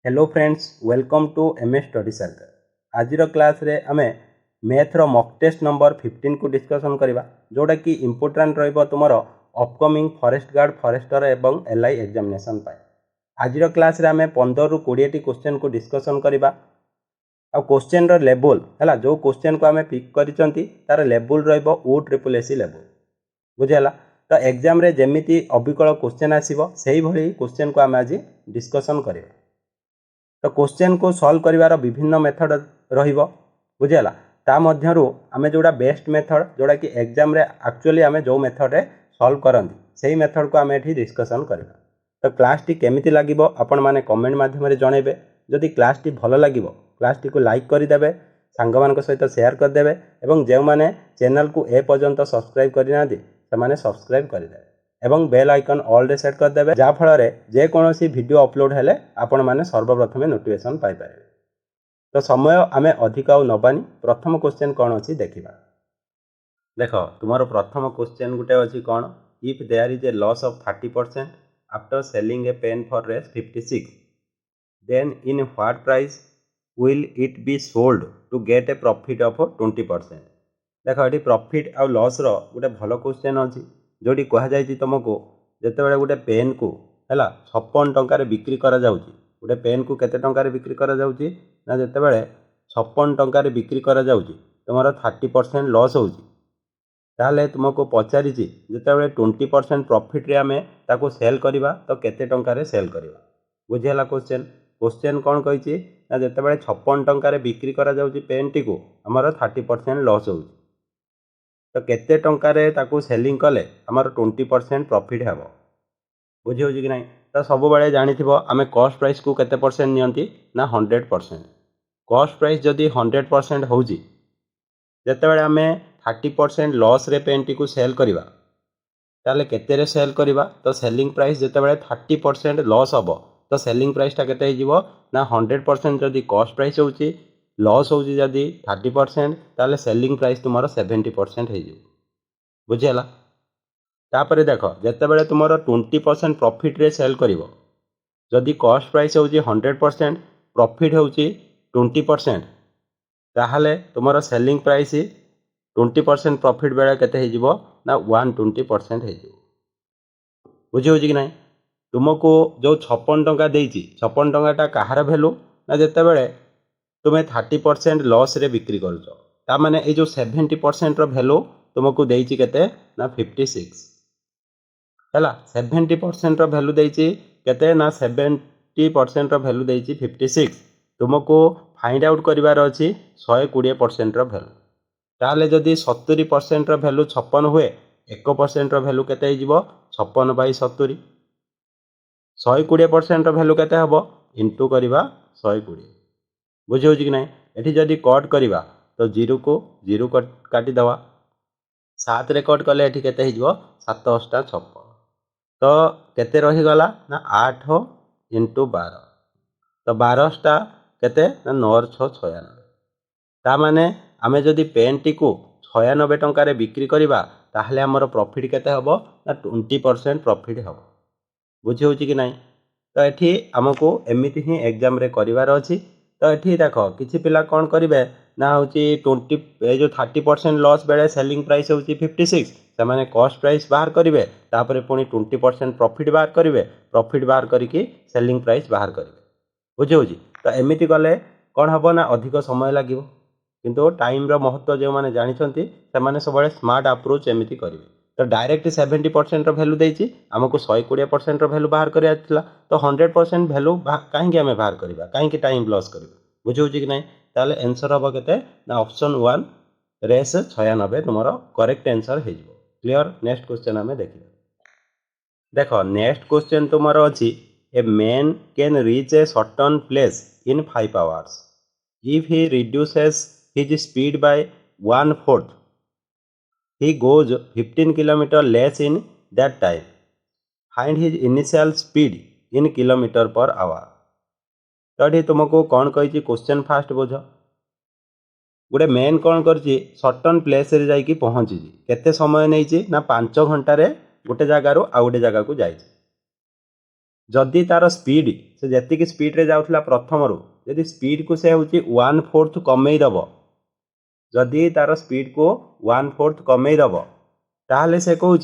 Hello friends, welcome to MS study circle. आज class रे आमे मैथ रो मॉक टेस्ट नंबर 15 को डिस्कशन करबा, जोटा कि इंपोर्टेंट रहइबो तुमरो अपकमिंग फॉरेस्ट गार्ड, फॉरेस्टर एवं एलआई एग्जामिनेशन पाए। आज क्लास रे आमे 15 रु 20 टी क्वेश्चन को डिस्कशन करबा। आ क्वेश्चन रो लेवल हला जो क्वेश्चन को आमे पिक करिसंती तार लेवल रहइबो OSSC लेवल, बुझियला। तो एग्जाम रे जेमिति अबिकल क्वेश्चन आसीबो सेही भली क्वेश्चन को आमे आज डिस्कशन करबा। तो क्वेश्चन को सॉल्व करिवार विभिन्न मेथड रहिबो, बुझियला। ता मध्यरु आमे जोडा बेस्ट मेथड जोडा कि एग्जाम रे एक्चुअली आमे जो मेथड रे सॉल्व करंती सेही मेथड को आमे एठी डिस्कशन करबा। तो क्लास टी केमिति लागिबो आपण माने कमेंट माध्यम रे जणेबे। जदि क्लास टी भलो लागिबो क्लास टी को लाइक करि देबे, सांग मान सहित शेयर कर देबे एवं जे माने चैनल को ए पर्यंत सब्सक्राइब करि नांती से माने सब्सक्राइब करि देबे एवं बेल आइकन ऑल रे सेट कर देबे, जा फल रे जे कोनोसी वीडियो अपलोड हेले आपण माने सर्वप्रथमे नोटिफिकेशन पाई पारे। तो समय आमे अधिक आउ नबानी, प्रथम क्वेश्चन कोन अछि देखिबा। देखो तुमारो प्रथम क्वेश्चन गुटे अछि कोन, if there is a loss of 30% after selling a pen for रेस 56, then in what price will it be sold to get a profit of 20%। देखो ये प्रॉफिट आउ लॉस रो गुटे भलो क्वेश्चन अछि, जोटी कहा जायछि तुमको जेतेबेले गुटे पेन को हैला 56 टंका बिक्री करा जाउछि। गोटे पेन को केते टंका बिक्री करा जाउछि ना, जेतेबेले 56 टंका बिक्री करा जाउछि तुमार 30% लॉस होउछि। ताहले तुमको पचारिछि जेतेबेले 20% प्रॉफिट रे आमे ताको सेल करिबा तो केते टंका रे सेल करिबा, बुझियला। क्वेश्चन कोन कहिछि ना, जेतेबेले 56 टंका बिक्री करा जाउछि पेन टी को हमर 30% लॉस होउछि, तो केते टंका रे ताको सेलिंग कले हमर 20% प्रॉफिट हेबो, बुझी होछि कि नहीं। तो सब बेले जानिथिबो आमे कॉस्ट प्राइस को केते परसेंट नियंती ना 100%। कॉस्ट प्राइस जदि 100% होउछि, जेतेबेले आमे 30% लॉस रे पेन टी को सेल करिबा ताले केते रे सेल करिबा, तो सेलिंग प्राइस जेतेबेले 30% लॉस हबो तो सेलिंग प्राइस ता केते हिजिबो ना 100% जदि कॉस्ट प्राइस होउछि, लॉस होउछि जदि 30% ताले सेलिंग प्राइस तुमारो 70% हिजिबो, बुझियला। तापरे देखो जेतेबेले तुमारो 20% प्रॉफिट रे सेल करिवो, जदि कॉस्ट प्राइस होउछि 100% प्रॉफिट होउछि 20%, ताहले तुमारो सेलिंग प्राइस 20% प्रॉफिट बेले केते हिजिबो ना 120% हिजिबो, बुझी होछि कि नहीं। तुमको जो 56 टंका देइछि 56 टंकाटा कहार वैल्यू ना, जेतेबेले तुमे 30% लॉस रे बिक्री करूछ, ता माने ए जो 70% रो वैल्यू तुमको देइछि केते ना 56 हैला। 70% रो वैल्यू देइछि केते ना 70% रो वैल्यू देइछि 56। तुमको फाइंड आउट करिवार अछि 120% रो वैल्यू। ताले जदि 70% रो वैल्यू 56 हुए, 1% रो वैल्यू केते हिजिबो 56/70। 120% रो वैल्यू केते हबो इनटू करिबा 120, बुझी होछि कि नहीं। एठी जदि कट करिबा तो 0 को 0 काटी दवा, 7 रे कट कले एठी केते हिजिबो 7 8 56, तो केते रही गला ना 8 × 12, तो 12 केते ना 9 6 96। ता माने आमे जदि पेन टी को 96 टंका रे बिक्री करिबा ताहले हमर प्रॉफिट केते हबो ना 20% प्रॉफिट हबो, बुझी होछि कि नहीं। तो एठी हमको एमिति ही एग्जाम रे करिवार अछि। तो एठी देखो किछि पिला कोन करिवे ना होछि 20 ए जो 30% लॉस बेले सेलिंग प्राइस होछि 56, से माने कॉस्ट प्राइस बाहर करिवे, तापरे पुनी 20% प्रॉफिट बाहर करिवे, प्रॉफिट बाहर करिकि सेलिंग प्राइस बाहर करिवे, बुझी होछि। तो एमिति गले कोन हबो ना अधिक समय लागिवो, किंतु टाइम रो महत्व जे माने जानिछंती से माने सबले स्मार्ट अप्रोच एमिति करिवे। तो डायरेक्ट 70% रो वैल्यू देइछि, हमको 120% रो वैल्यू बाहर करिया थिला, तो 100% वैल्यू काहेकि आमे बाहर करिबा, काहेकि टाइम लॉस करिबा, बुझी होछि कि नहीं। ताले आंसर हबो केते ना ऑप्शन 1 रेस 96 तुमारो करेक्ट आंसर हे जिवो। क्लियर। नेक्स्ट क्वेश्चन हमें देखिबा। देखो नेक्स्ट क्वेश्चन तुमारो अछि, a man can reach a certain place in 5 hours if he reduces his speed by 1/4, he goes 15 km less in that time, find his initial speed in km/h। तो ये तुमको कौन कही question fast बुझ। गोटे main कौन करछि certain place रे जाइकी पहुँची, केते समय नहीं ना 5 घंटा रे गोटे जगार आ गोटे जगह को जाइछि। जदि तार स्पीड से जी स्पीड रे जाऊला प्रथम जदि स्पीड को से हूँ 1/4 कमेदब जदि तार स्पीड को 1/4 कमेदब ताहले से कहूँ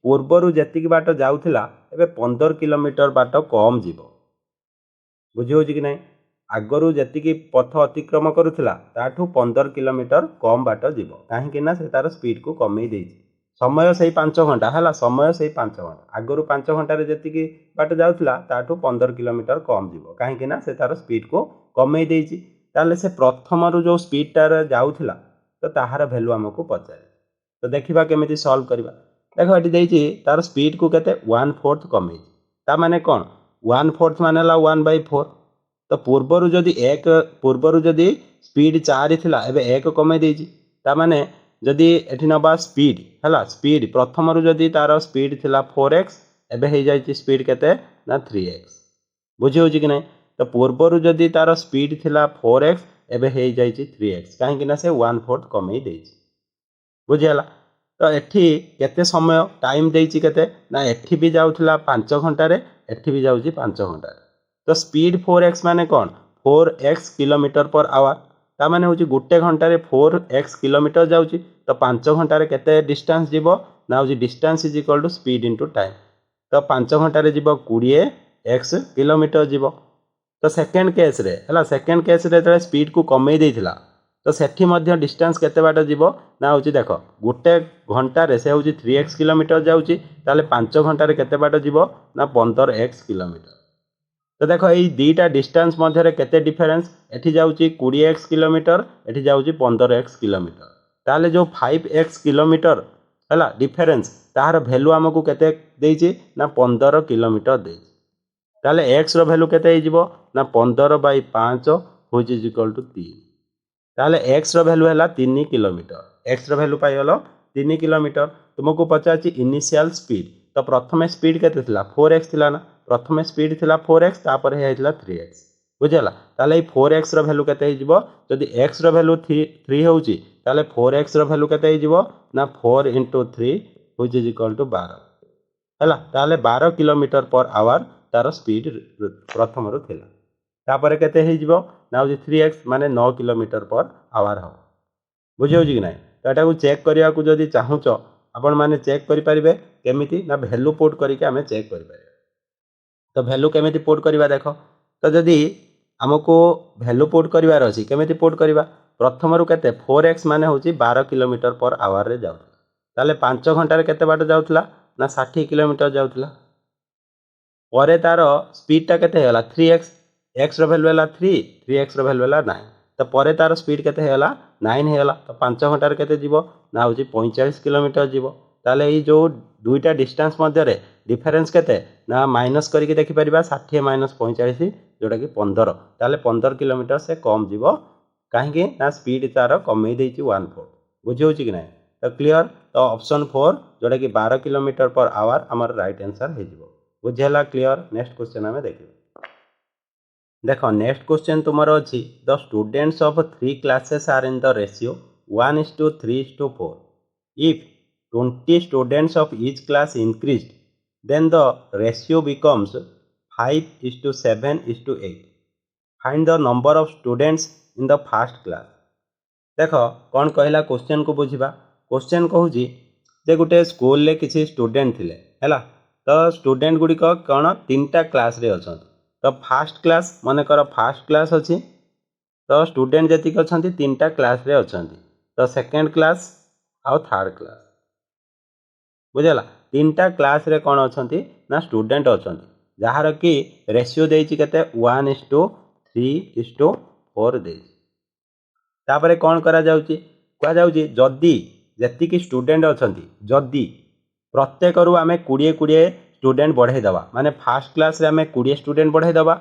पूर्वर जी बाट जाऊला एबे 15 किलोमीटर बाट कम जीव बुझी कि नहीं आगरू जी पथ अतिक्रम करुला ताठू 15 किलोमीटर कम बाट जीव कहीं से तार स्पीड को कमे दे समय से 5 घंटा है समय से 5 घंटा आगरू 5 घंटे जी बाट जाऊला ताठू 15 किलोमीटर कम जीव कहीं से तार स्पीड को कमे दे से प्रथम जो स्पीडटार जाऊला तो ताहार भैल्यू आमको पचारे तो देखा केमी सल्व करवा देख ये तार स्पीड को केते 1/4 कमे ता माने कौन 1/4 मान 1/4 तो पूर्वर जदि एक पूर्वर जदि स्पीड 4 थिला एबे 1 कमे देछि ता माने जदि एठी नबा स्पीड हला स्पीड प्रथम जदि तार स्पीड थिला 4x एबे हे जाइछि स्पीड केते ना 3x बुझी होछि कि नै तो पूर्वर जदि तार स्पीड थिला 4x एबे हे जाइछि 3x काहे कि ना से 1/4 कमे देछि बुझियाला तो एठी केते समय टाइम देछि केते ना एठी भी जाउथला 5 घंटा रे एठी भी जाउछि 5 घंटा रे तो स्पीड 4x माने कौन 4x किलोमीटर पर आवर ता माने होछि गोटे घंटा रे 4x किलोमीटर जाउछि तो 5 घंटा रे केते डिस्टेंस जीवो ना होछि distance is equal to speed into time तो 5 घंटा रे जीवो 20x किलोमीटर जीवो तो सेकेंड केस रे हला सेकेंड केस रे त स्पीड को कमे देथिला तो सेठी मध्य डिस्टेंस केते बाट जीवो ना होछि देखो गोटे घंटा रे से होछि 3x किलोमीटर जाउछि ताले 5 घंटा रे केते बाट जीवो ना 15x किलोमीटर तो देखो ये दुईटा डिस्टेंस मध्य केते डिफरेंस एठी जाउछि 20x किलोमीटर एठी जाउछि 15x किलोमीटर ताले जो 5x किलोमीटर हला डिफरेंस ताहार वैल्यू हमकु केते देछि ना 15 किलोमीटर देछि ताले x रो वैल्यू केते हे जिवो ना 15/5 व्हिच इज इक्वल टू 3 ताले x रो वैल्यू हैला 3 किलोमीटर x रो वैल्यू पाइगलो 3 किलोमीटर तुमको पचाछि इनिशियल स्पीड तो प्रथम स्पीड केते थिला 4x थिला ना प्रथम स्पीड थिला 4x तापर हे आइथिला 3x बुझला ताले 4x रो वैल्यू केते हे जिवो जदि x रो वैल्यू 3 होउची ताले 4x रो वैल्यू केते हे जिवो ना 4 * 3 व्हिच इज इक्वल टू 12 हला ताले 12 किलोमीटर पर आवर तार स्पीड प्रथम रो थिला तापर केते हे जिवो ना होची 3x माने 9 किलोमीटर पर आवर हो बुझियो कि नाही तो एटा को चेक करिया को जदि चाहुचो आपण माने चेक करि परिबे केमिति ना वैल्यू पुट करिके हमें चेक करि परिबे तो वैल्यू केमिति पुट करिवा देखो तो जदि हमको वैल्यू पुट करिवार अछि केमिति पुट करिवा प्रथम रु केते 4x माने होची 12 किलोमीटर पर आवर रे जाउथला ताले 5 घंटा रे केते बाट जाउथला ना 60 किलोमीटर जाउथला परे तार स्पीड ता केते होला 3x x रो वैल्यू होला 3 3x रो वैल्यू होला 9 तो परे तार स्पीड केते होला 9 हेला तो 5 घंटा रे केते जीवो ना होची 45 किलोमीटर जीवो ताले ई जो दुईटा डिस्टेंस मध्य रे डिफरेंस केते ना माइनस करके देखि परिबा 60 - 45 जोटा कि 15 ताले 15 किलोमीटर से कम जीवो काहे ना स्पीड तार कमे देछि 1/4 बुझियो कि नै तो क्लियर तो ऑप्शन 4 जोटा कि 12 किलोमीटर पर आवर हमर राइट आंसर हे जिवो बुझियला क्लियर नेक्स्ट क्वेश्चन हमें देखिबो देखो नेक्स्ट क्वेश्चन तुम्हारा अच्छी the students of 3 classes are in the ratio 1:3:4 if 20 students of each class increased then the ratio becomes 5:7:8 find the number of students in the first class देखो कौन कहला question को बुझा question कहूँ जे गोटे school रे किसी स्टूडेंट थिले हैला तो स्टूडेंट गुड़िक कौन 3टा क्लास रे अच्छा तो फास्ट क्लास मन कर फास्ट क्लास अच्छी तो स्टूडेंट जी अच्छा 3टा क्लास रे अच्छा तो सेकेंड क्लास आउ थर्ड क्लास बुझला 3टा क्लास रे कौन अच्छा ना स्टूडेंट अच्छा जार कि रेशियो देछि केते 1:3:4 देछि तापरे कौन करा जाउची कहा जाउची जदी जेतिकी स्टूडेंट अच्छा जदी प्रत्येक रु आमे 20 स्टूडेंट बढ़ाई दवा माने फास्ट क्लास रे आमे 20 स्टूडेंट बढ़ाई दवा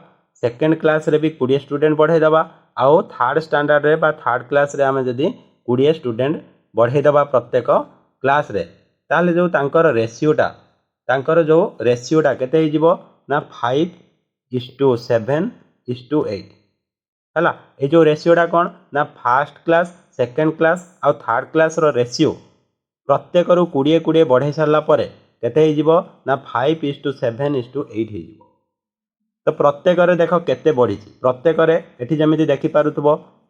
सेकेंड क्लास रे भी 20 स्टूडेंट बढ़ाई दवा आउ थर्ड स्टैंडर्ड रे बा थर्ड क्लास रे आमे जदी 20 स्टूडेंट बढ़ाई दवा प्रत्येक क्लास रे ताले जो तांकर रेशियोटा केते हे जिवो ना 5:7:8 हला ए जो रेशियोटा कौन ना फास्ट क्लास सेकेंड क्लास आउ थर्ड क्लास रो रेशियो प्रत्येक रु 20 बढ़ाई सारला परे केते हे जिवो ना 5:7:8 हे जिवो तो प्रत्येक देख केते बढ़ी प्रत्येक एठी जमी देखिपरुव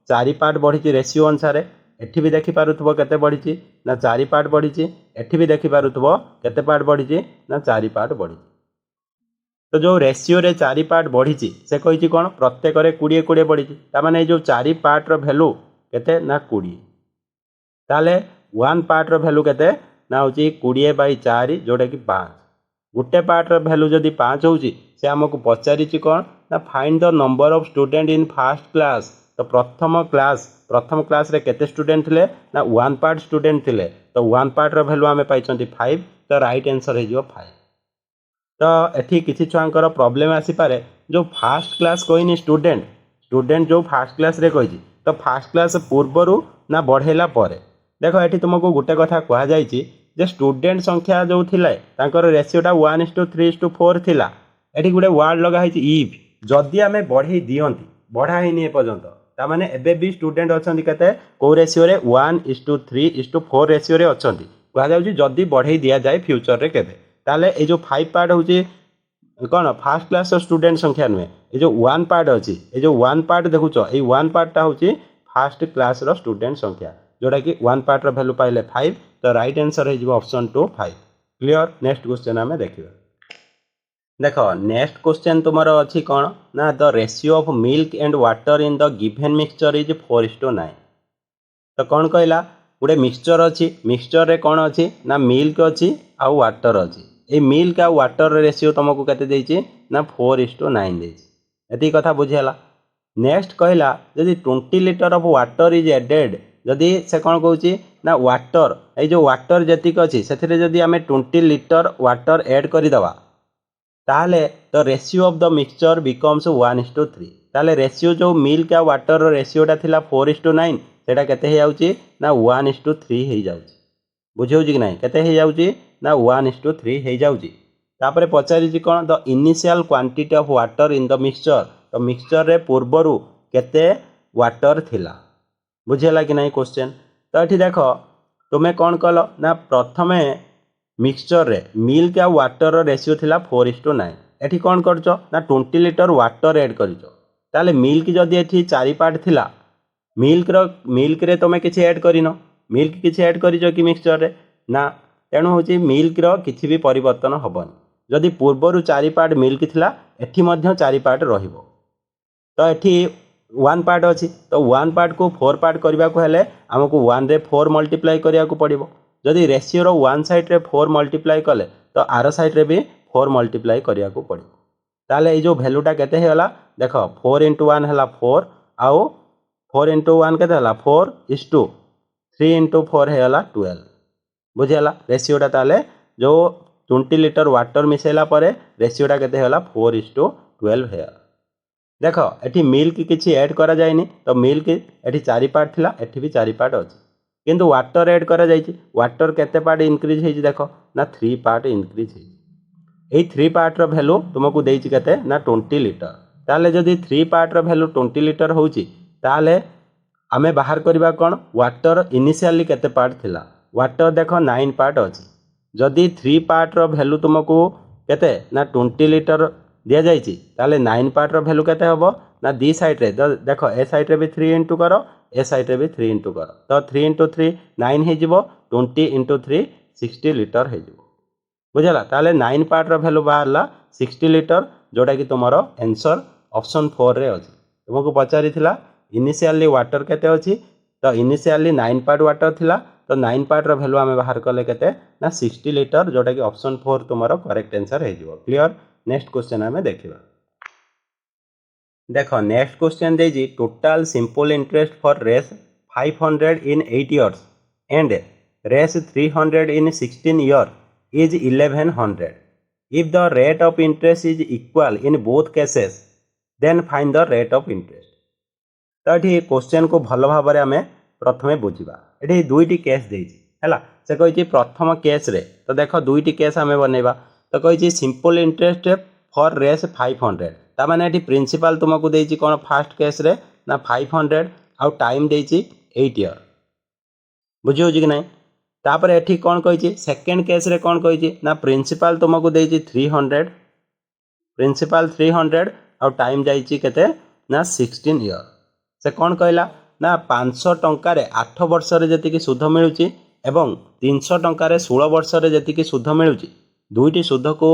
4 पार्ट बढ़ी रेसीओ अनुसार एठी भी देखिपरुव केते बढ़ी ना 4 पार्ट बढ़ी एठी भी देखिपरुव केते पार्ट बढ़ी ना 4 पार्ट बढ़ी। तो जो रेसीओ रे 4 पार्ट बढ़ी से कही कौन प्रत्येक 20 बढ़ी ताने जो 4 पार्टर भैल्यू केते ना 20 ताले 1 पार्टर भैल्यू केते ना हूँ 20/4 जोटा कि 5 गोटे पार्टर भैल्यू जदि 5 हो आमको पचारि कौन ना find the number of student in first class. तो प्रथम क्लास रे केते स्टूडेंट थिले ना 1 पार्ट स्टूडेंट थिले तो 1 पार्टर भैल्यू आम पाई 5 तो राइट आंसर हो 5। तो एठी किसी छुआंकर प्रॉब्लम आसीपारे जो फास्ट क्लास कहनी स्टूडेंट जो फास्ट क्लास रे कही तो फास्ट क्लास पूर्वर ना बढ़ेला परे देख ये तुमको गोटे कथा कहुई जे स्टूडेंट संख्या जो थिला तांकर रेशियोटा 1:3:4 थिला एठी गोटे वर्ड लगाई इफ जदि आम बढ़ई दियंती बढ़ाईनी एपर्यंत तामाने एबे भी स्टूडेंट अच्छा केते को रेशियो रे 1:3:4 रेशियो रे अच्छा कहुई जदि बढ़ई दि जाए फ्यूचर रे केबे ताले ए जो 5 पार्ट होची कौन फास्ट क्लास स्टूडेंट संख्या नुहे ये जो 1 पार्ट अच्छी ये जो 1 पार्ट देखुच ये 1 पार्टा हूँ फास्ट क्लास स्टूडेंट संख्या जोटा कि 1 पार्टर भैल्यू पाइले 5 तो राइट आंसर हो ऑप्शन 2 5। क्लियर। नेक्स्ट क्वेश्चन आम देखा देख नेक्स्ट क्वेश्चन तुम अच्छी कौन ना the ratio of milk and water in the given mixture is 4:9। तो कौन कहला गोटे मिक्सचर अच्छी मिक्सचर रे कौन अच्छी ना मिल्क अच्छी आ वाटर अच्छी ये मिल्क आ वाटर रेशियो तुमको केते देछि ना 4:9 देछि एती कथा बुझियाला। नेक्स्ट कहला जदि 20 litre of water is added जदि से कौन कहूँ ना वाटर ये जो वाटर जेतिक अच्छी से जदि आम 20 लीटर वाटर ऐड करदे ताहले the ratio of the mixture becomes 1:3 ताले रेशियो जो मिल्क आ वाटर रेशियोटा थिला 4:9 सेटा केते हो जाउची ना 1:3 हो जाउची बुझाउची कि नहीं केते हो जाउची ना 1:3 हो जाउची। तापरे पचारि कौन the initial quantity of water in the mixture तो मिक्सचर रे पूर्वरु केते वाटर थिला बुझेला कि नहीं क्वेश्चन। तो ये देख तुम्हें कौन कल ना प्रथमे मिक्सचर रे मिल्क आ वाटर रेशियो थिला 4:9 एठी कौन करछ ना 20 लीटर वाटर ऐड करछ ताले मिल्क जदि एठी 4 पार्ट थिला मिल्क रे तुम्हें किसी ऐड करिनो मिल्क किसी ऐड करिछ कि मिक्सचर रे ना तेणु हूँ मिल्क रो किसी भी परिवर्तन हेबनी जदि पूर्वर 4 पार्ट मिल्क थिला एठी मध्य 4 पार्ट रहिबो तो एठी 1 पार्ट अच्छी तो 1 पार्ट को 4 पार्ट करने को हेले आमको 1 रे 4 मल्टीप्लाई करिया को पड़िबो जदि रेशियो रो 1 साइड रे 4 मल्टीप्लाई कले तो आर साइड रे भी 4 मल्टीप्लाई करिया को पड़िबो ताले ये जो वैल्यूटा केते हेला देख 4 × 1 है 4 आउ 4 × 1 केते हला 4:3 × 4 है 12 बुझेला रेशियोटा ताले जो 20 लीटर वाटर मिसेला परे रेशियोटा केते होला 4:12 है। देख एठी मिल्क किसी ऐड करा जायनी तो मिल्क एठी 4 पार्ट थिला एठी भी 4 पार्ट अच्छी किंतु वाटर ऐड करा जायछि वाटर केते पार्ट इंक्रीज हेछि देख ना 3 पार्ट इंक्रीज हेछि एई 3 पार्ट रो वैल्यू तुमको देछि केते ना 20 लीटर ताले जदि 3 पार्ट रो वैल्यू 20 लीटर होछि ताले आमे बाहर करबा कोन वाटर इनिशियली केते पार्ट थिला वाटर देख 9 पार्ट अच्छी जदि 3 पार्ट रो वैल्यू तुमको केते ना 20 लीटर दि जाइए ताले 9 पार्ट रो वैल्यू केते हबो ना दी साइड रे देख ए साइड रे भी 3 इंटू करो ए साइड रे भी 3 इंटू करो तो 3 × 3 9 हो जिवो 20 × 3 60 लीटर हो जिवो बुझला ताले 9 पार्ट रो वैल्यू बाहरला 60 लीटर जोटा कि तुमरो आंसर ऑप्शन 4 रे अछि। तुमको पचारि थिला इनिशियली वाटर केते अछि तो इनिशियली 9 पार्ट वाटर थिला तो 9 पार्ट रो वैल्यू आमे बाहर कले केते ना 60 लीटर जोटा कि ऑप्शन 4 तुमरो करेक्ट आंसर हो जिवो। क्लियर। नेक्स्ट क्वेश्चन आमे देखिबा देख नेक्स्ट क्वेश्चन देजी टोटल सिंपल इंटरेस्ट फॉर रेस 500 इन 8 years एंड रेस 300 in 16 year is 1100 if the rate of interest is equal in both cases then find the rate of interest. तो ये question को भल भाव में आम प्रथमे बुझा ये दुईटी केस देछि हैला से कही प्रथम केस रे तो देख दुईटी केस आम बनइबा तो कही सिंपल इंटरेस्ट फॉर रेस 500 तामाने एटी प्रिंसिपल तुमको देछि कोन फास्ट केस रे ना 500 आउ टाइम देछि 8 year बुझियो कि नहीं तापर एठी कोन कही सेकंड केस रे कोन कही ना प्रिंसिपल तुमको देछि 300 प्रिंसिपल 300 आउ टाइम जाइए केते ना 16 इयर से कौन कहला ना 500 टंकार 8 वर्ष जी सुध मिलूँ एवं 300 टंकार 16 वर्ष जी सुध मिलूँ दुईटी सुध को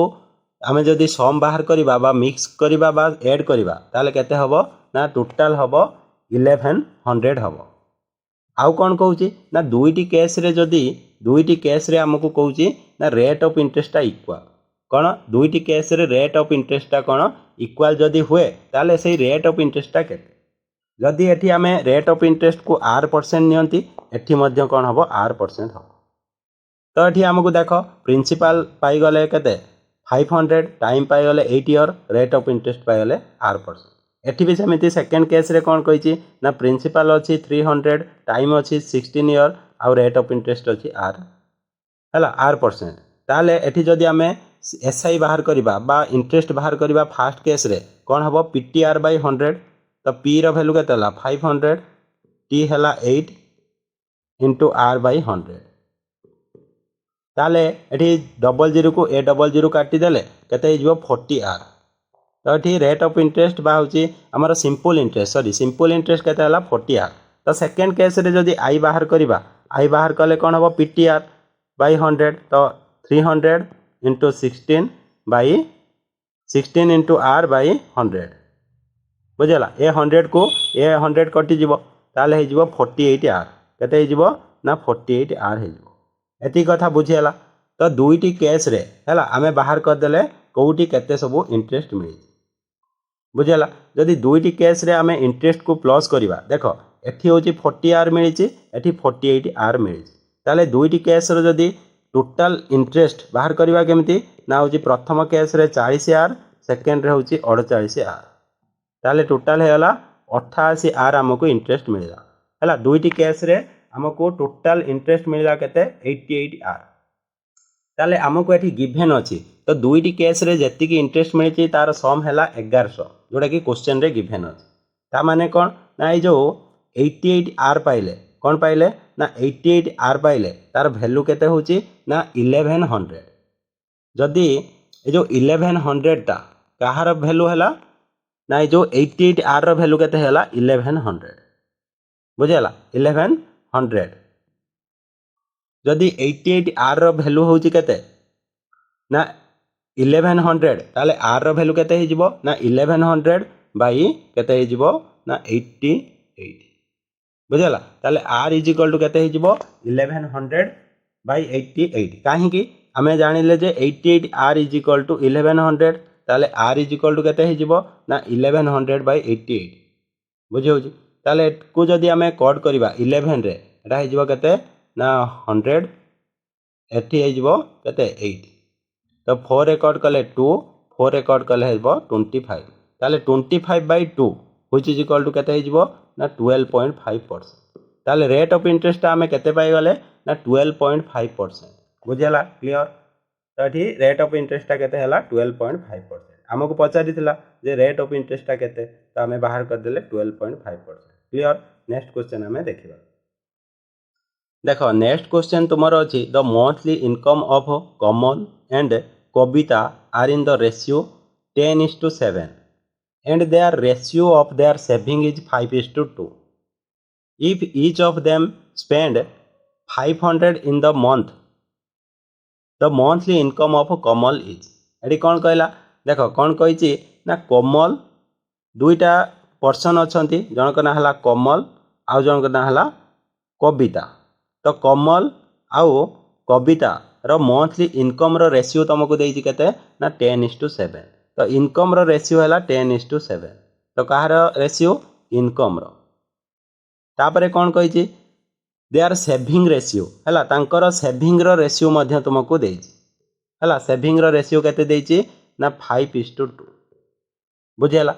आमे जदि सम बाहर करबा बा मिक्स करबा बा ऐड करबा ताले केते हबो ना टोटल हबो 1100 हबो। आउ कौन कहूँ ना दुईटी केस रे आमको कहूँ ना रेट ऑफ इंटरेस्ट इक्वल कौन दुईटी केस रे रेट ऑफ इंटरेस्ट कौन इक्वल जदि हुए ताले से रेट ऑफ इंटरेस्ट केते जदि एठी आमे रेट ऑफ इंटरेस्ट को R% नियंती एठी मध्य कौन हबो R% हबो। तो एठी हमको देख प्रिंसिपल पाई गले केते 500 टाइम पाई गले 8 ईयर रेट ऑफ इंटरेस्ट पाई गले R%। एठी भी सेमिति सेकंड केस रे कौन कहिछि ना प्रिंसिपल अछि 300 टाइम अछि 16 year a rate of interest अछि R हला R%। ताले एठी जदि आमे एसआई बाहर करबा बा इंटरेस्ट बाहर करबा फास्ट केस रे कौन हबो PTR बाय 100 तो P रो वैल्यू केते हला 500 T हला 8 into R बाय 100 ताले एठी डबल जीरो को ए डबल जीरो काटी देले केते हो जिवो 40R। तो ये रेट ऑफ इंटरेस्ट बा होची हमर सिंपल इंटरेस्ट केते हला 40R। तो सेकंड केस रे जदि आई बाहर करबा आई बाहर कले कोन हबो PTR बाय 100 तो 300 into 16 by 16 into R by 100 बुझला ए 100 को ए 100 कटि जिवो ताले हे जिवो 48R केते हे जिवो ना 48R हे जिवो एती कथा बुझियला। तो दुईटी केस रे हैला आमे बाहर कर देले कोउटी केते सबु इंटरेस्ट मिली बुझला। जदि दुईटी केस रे आमे इंटरेस्ट को प्लस करिवा देखो एठी होची 40R मिली एठी 48R मिली ताले दुईटी केस रे जदि टोटल इंटरेस्ट बाहर करिवा केमती ना होची प्रथम केस रे 40R सेकंड रे होची 48R ताले टोटल हेला 88R हमको इंटरेस्ट मिलला हैला। दुईटी केस रे हमको टोटल इंटरेस्ट मिलला केते 88R ताले हमको एठी गिवन अछि तो दुईटी केस रे जति की इंटरेस्ट मिलछि तार सम हैला 1100 जोटा कि क्वेश्चन रे गिवन अछि ता माने कोन ना ए जो 88R पाइले कोन पाइले ना 88R पाइले तार वैल्यू केते होछि ना 1100 जदि ए जो 1100 ता कहार वैल्यू हैला ना ए जो 88R रो वैल्यू केते हैला 1100 बुझला 1100 जदि 88R रो वैल्यू होछि केते ना 1100 ताले R रो वैल्यू केते हे जिवो ना 1100 बाई केते हे जिवो ना 88 बुझला ताले R इज इक्वल टू केते हे जिवो 1100 बाई 88 काहे कि हमें जानिले जे 88R इज इक्वल टू 1100 ताले R इज इक्वल टू केते हे जिवो ना 1100 बाई 88 बुझियो ताले को जदि हमें कट करबा 11 रे एटा हे जिवो केते ना 100 एठी हे जिवो केते 8 तो 4 रेकॉर्ड कले 2 4 रेकॉर्ड कले हेबो 25 ताले 25 by 2 which is equal to केते हे जिवो ना 12.5% ताले रेट ऑफ इंटरेस्ट आमे केते पाई गले ना 12.5% बुझियला क्लियर। तो एठी रेट ऑफ इंटरेस्ट केते हला 12.5% हमको पचारिथिला जे रेट ऑफ इंटरेस्ट केते तो आमे बाहर कर देले 12.5% क्लियर। नेक्स्ट क्वेश्चन हमें देखिबा देखो नेक्स्ट क्वेश्चन तुमरो अछि the monthly income of Kamal and Kavita are in the ratio 10:7 and their ratio of their saving is 5:2. If each of them spend 500 in the month, the monthly income of Kamal is eighty कौन कहला देख कौन कही ना कमल दुईटा person अच्छा जनक ना है कमल आउ जनक ना है कविता तो कमल आउ कविता रो मंथली इनकम रो रेशियो तुमको देछि केते ना 10:7 तो इनकम रो रेशियो है 10:7 तो कहार रेशियो इनकम रो तापरे कौन कही दे आर सेविंग रेशियो है तांकर सेविंग रो रेशियो मध्य तुमको देछि है सेविंग रो रेशियो केते देछि ना 5:2 बुझेला।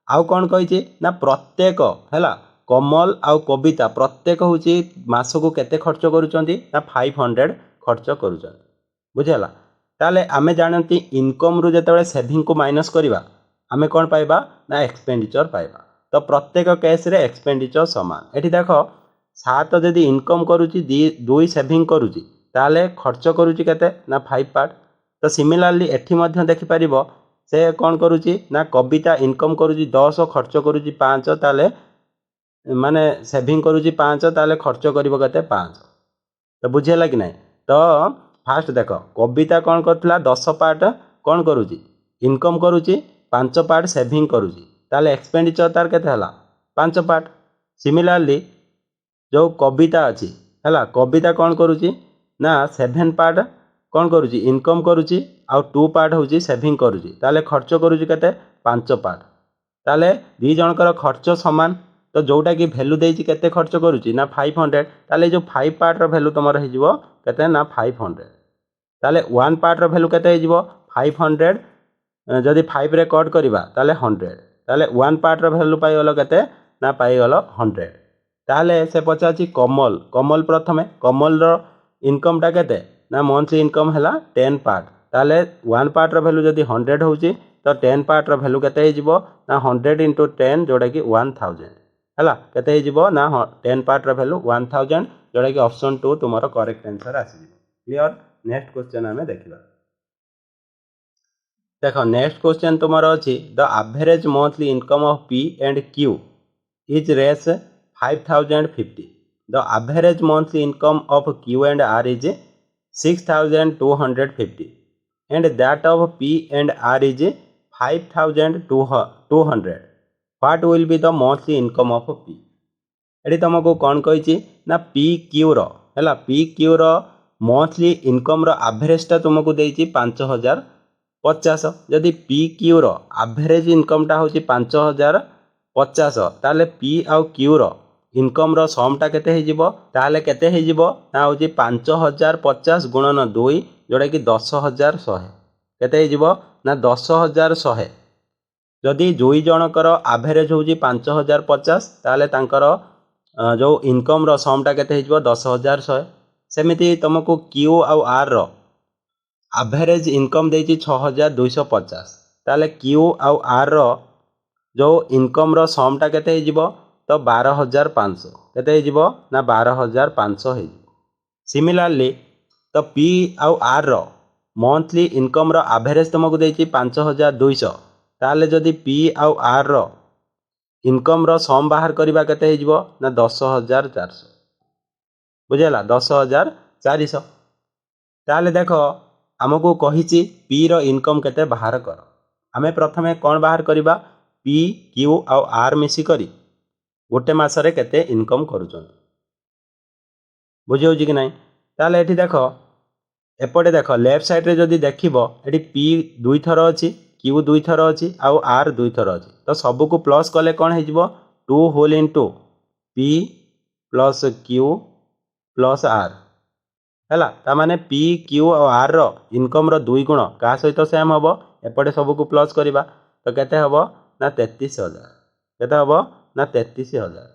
आउ कौन कही ना प्रत्येक है कमल आउ कविता प्रत्येक हूँ मास को केते खर्च करुचंती ना 500 खर्च करुचंती बुझेला। ताले आमे जानती इनकम रु जेतेबेले सेविंग को माइनस करिबा आमे कौन पाइबा ना एक्सपेंडिचर पाइबा तो प्रत्येक केस रे एक्सपेंडिचर समान एठी देखो 7 जदि इनकम करूची 2 सेविंग करूची ताले खर्च करूची केते ना 5 पार्ट तो सिमिलरली एठी मध्य देखि परिबो से कौन करुच्ची ना कविता इनकम करुच्ची 10 खर्च करुच्ची 5 ताले माने सेविंग करुच्ची 5 ताले खर्च करिवो केते 5 तो बुझेला कि नहीं। तो फास्ट देख कविता कौन करथला 10 पार्ट कौन करुच्ची इनकम करुच्ची 5 पार्ट सेविंग करुच्ची ताले एक्सपेंडिचर तार केते हला 5 पार्ट। सिमिलरली जो कविता अच्छी है कविता कौन करुच्ची ना 7 पार्ट कौन करुच्ची इनकम करुच्ची आउ 2 पार्ट होची सेविंग करुच्ची ताले खर्च करुच्ची केते 5 पार्ट। ताले दी जनकर खर्च समान तो जोटा कि वैल्यू देइची केते खर्च करुच्ची ना 500 ताले जो 5 पार्ट रो वैल्यू तमर हे जिवो केते ना 500 ताले 1 पार्ट रो वैल्यू केते हे जिवो 500 जदि 5 रे कट करबा ताले 100 ताले 1 पार्ट रो वैल्यू पाई गलो केते ना पाई गलो 100। ताले से पचाची कमल कमल प्रथमे कमल रो इनकम टा केते ना मंथली इनकम हैला 10 पार्ट ताले 1 पार्ट रो वैल्यू जदि 100 होची तो 10 पार्ट रो वैल्यू केते हे जिवो ना 100 * 10 जोटा कि 1000 हैला केते हे जिवो ना 10 पार्ट रो वैल्यू 1000 जोटा कि ऑप्शन 2 तुमरो करेक्ट आंसर आसी जिवो। क्लियर। नेक्स्ट क्वेश्चन हमें देखिबा। देखो नेक्स्ट क्वेश्चन तुम्हारा अच्छी the average monthly income of P and Q is रेस 5050 the average monthly income of Q and R is 6250 and that of P and R is 5200 what will be the monthly income of P. एटी तुमको कौन कही ना P Q रो है P Q रो monthly income रो एवरेजटा तुमको देती 5050 जदि पी क्यू रो एवरेज इनकमटा हूँ 5050 ताले पी आउ क्यू रो इनकम रो समटा केते हे जिवो ताले केते हे जिवो ना हूँ 5050 गुणन 2 जोटा कि 10100 केते हे जिवो ना 10100 जदि दुई जनकर एवरेज हूँ 5050 ताले तांकर जो इनकम रो समटा केते हे जिवो 10100 सेमिति तुमको क्यू आउ आर रो एवरेज इनकम देती 6250 ताले क्यू आउ आर रो जो इनकम रो समटा केते हे जिवो तो 12500 केते हे जिवो ना 12500 हे जिवो। सिमिलरली तो पी आउ आर रो मंथली इनकम रो एवरेज तुमको देती 5200 ताले जदि पी आउ आर रो इनकम रो सम बाहर करबा केते हे जिवो ना 10400 बुझेला 10400 ताले देखो आमको कही पी रो इनकम केते बाहर कर आमे प्रथमे कौन बाहर करबा पी क्यू आउ आर मिसी करी गोटे मासरे केते इनकम करूछन बुझी होची कि नहीं। ताले एठी देखो एपटे देखो लेफ्ट साइड रे जदी देखिबो एठी पी 2 थर अछि क्यू 2 थर अछि आउ आर 2 थर अछि तो सब को प्लस कले कौन हे जिवो 2 whole into P plus Q plus R हैला ता माने पी क्यू और आर रो इनकम रो 2 गुण का सहित सेम हबो एपटे सब को प्लस करिबा तो केते हबो ना 33000 केते हबो ना 33000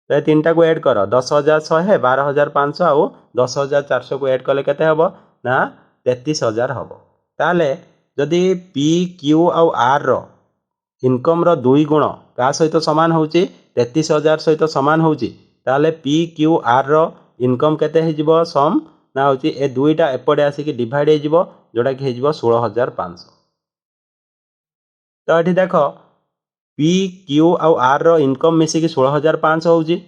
तो ये तीनटा को ऐड करो 10100 12500 आउ 10400 को ऐड कले केते हबो ना 33000 हबो। ताले जदि पी क्यू आउ आर रो इनकम रो 2 गुण का सहित समान होची 33000 सहित समान होची ताले पी क्यू आर रो इनकम केते हे जिवो सम ना होची ए दुईटा एपटे आसी डिवाइड हे जिवो जोटा कि हे जिवो 16500। तो एठी देखो पी क्यू आउ आर रो इनकम मिसी कि 16500 होची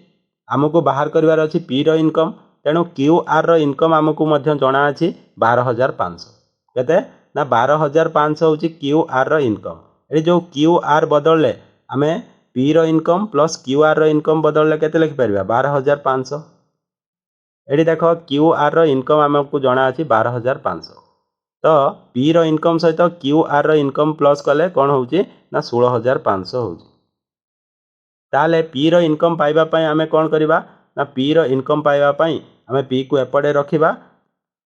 हमको बाहर करिवार अछि पी रो इनकम तेणु क्यू आर रो इनकम हमको मध्य जणा अछि 12500 केते ना 12500 होची क्यू आर रो इनकम। ए जो क्यू आर बदलले आमे पी रो इनकम प्लस क्यू आर रो इनकम बदलले केते लिखि परिबा 12500 एटी देखो क्यू आर रो इनकम आमको जणा अछि 12500 तो पी रो इनकम सहित क्यू आर रो इनकम प्लस कले कौन होची ना 16500 होची। ताले पी रो इनकम पाइबा पई आमे कौन करिबा ना पी रो इनकम पाइबा पई आमे पी को एपटे रखिबा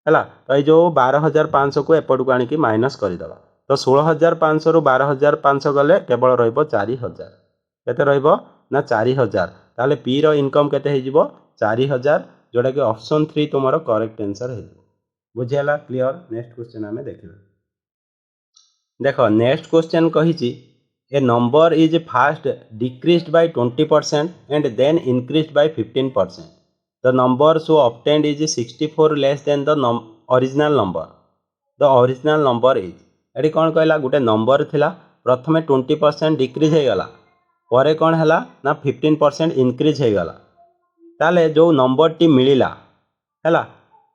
हैला तो ये जो 12500 को एपट को आनी माइनस करदे तो 16500 रु 12500 गले केवल रहिबो 4000 केते रहिबो ना 4000 ताले पी रो इनकम केते हे जिवो 4000 जोटा कि ऑप्शन 3 तुम्हारा करेक्ट आंसर है बुझेला। क्लियर। नेक्स्ट क्वेश्चन हमें देखिबा। देखो नेक्स्ट क्वेश्चन कही a number is first decreased by 20% and then increased by 15%. The number so obtained is 64 less than the original number. The original number is ये कौन कहला गोटे नंबर थिला प्रथमे 20% डिक्रीज हो गला परे कौन है ना 15% इनक्रीज हो गला ताले जो नंबर टी मिलिला है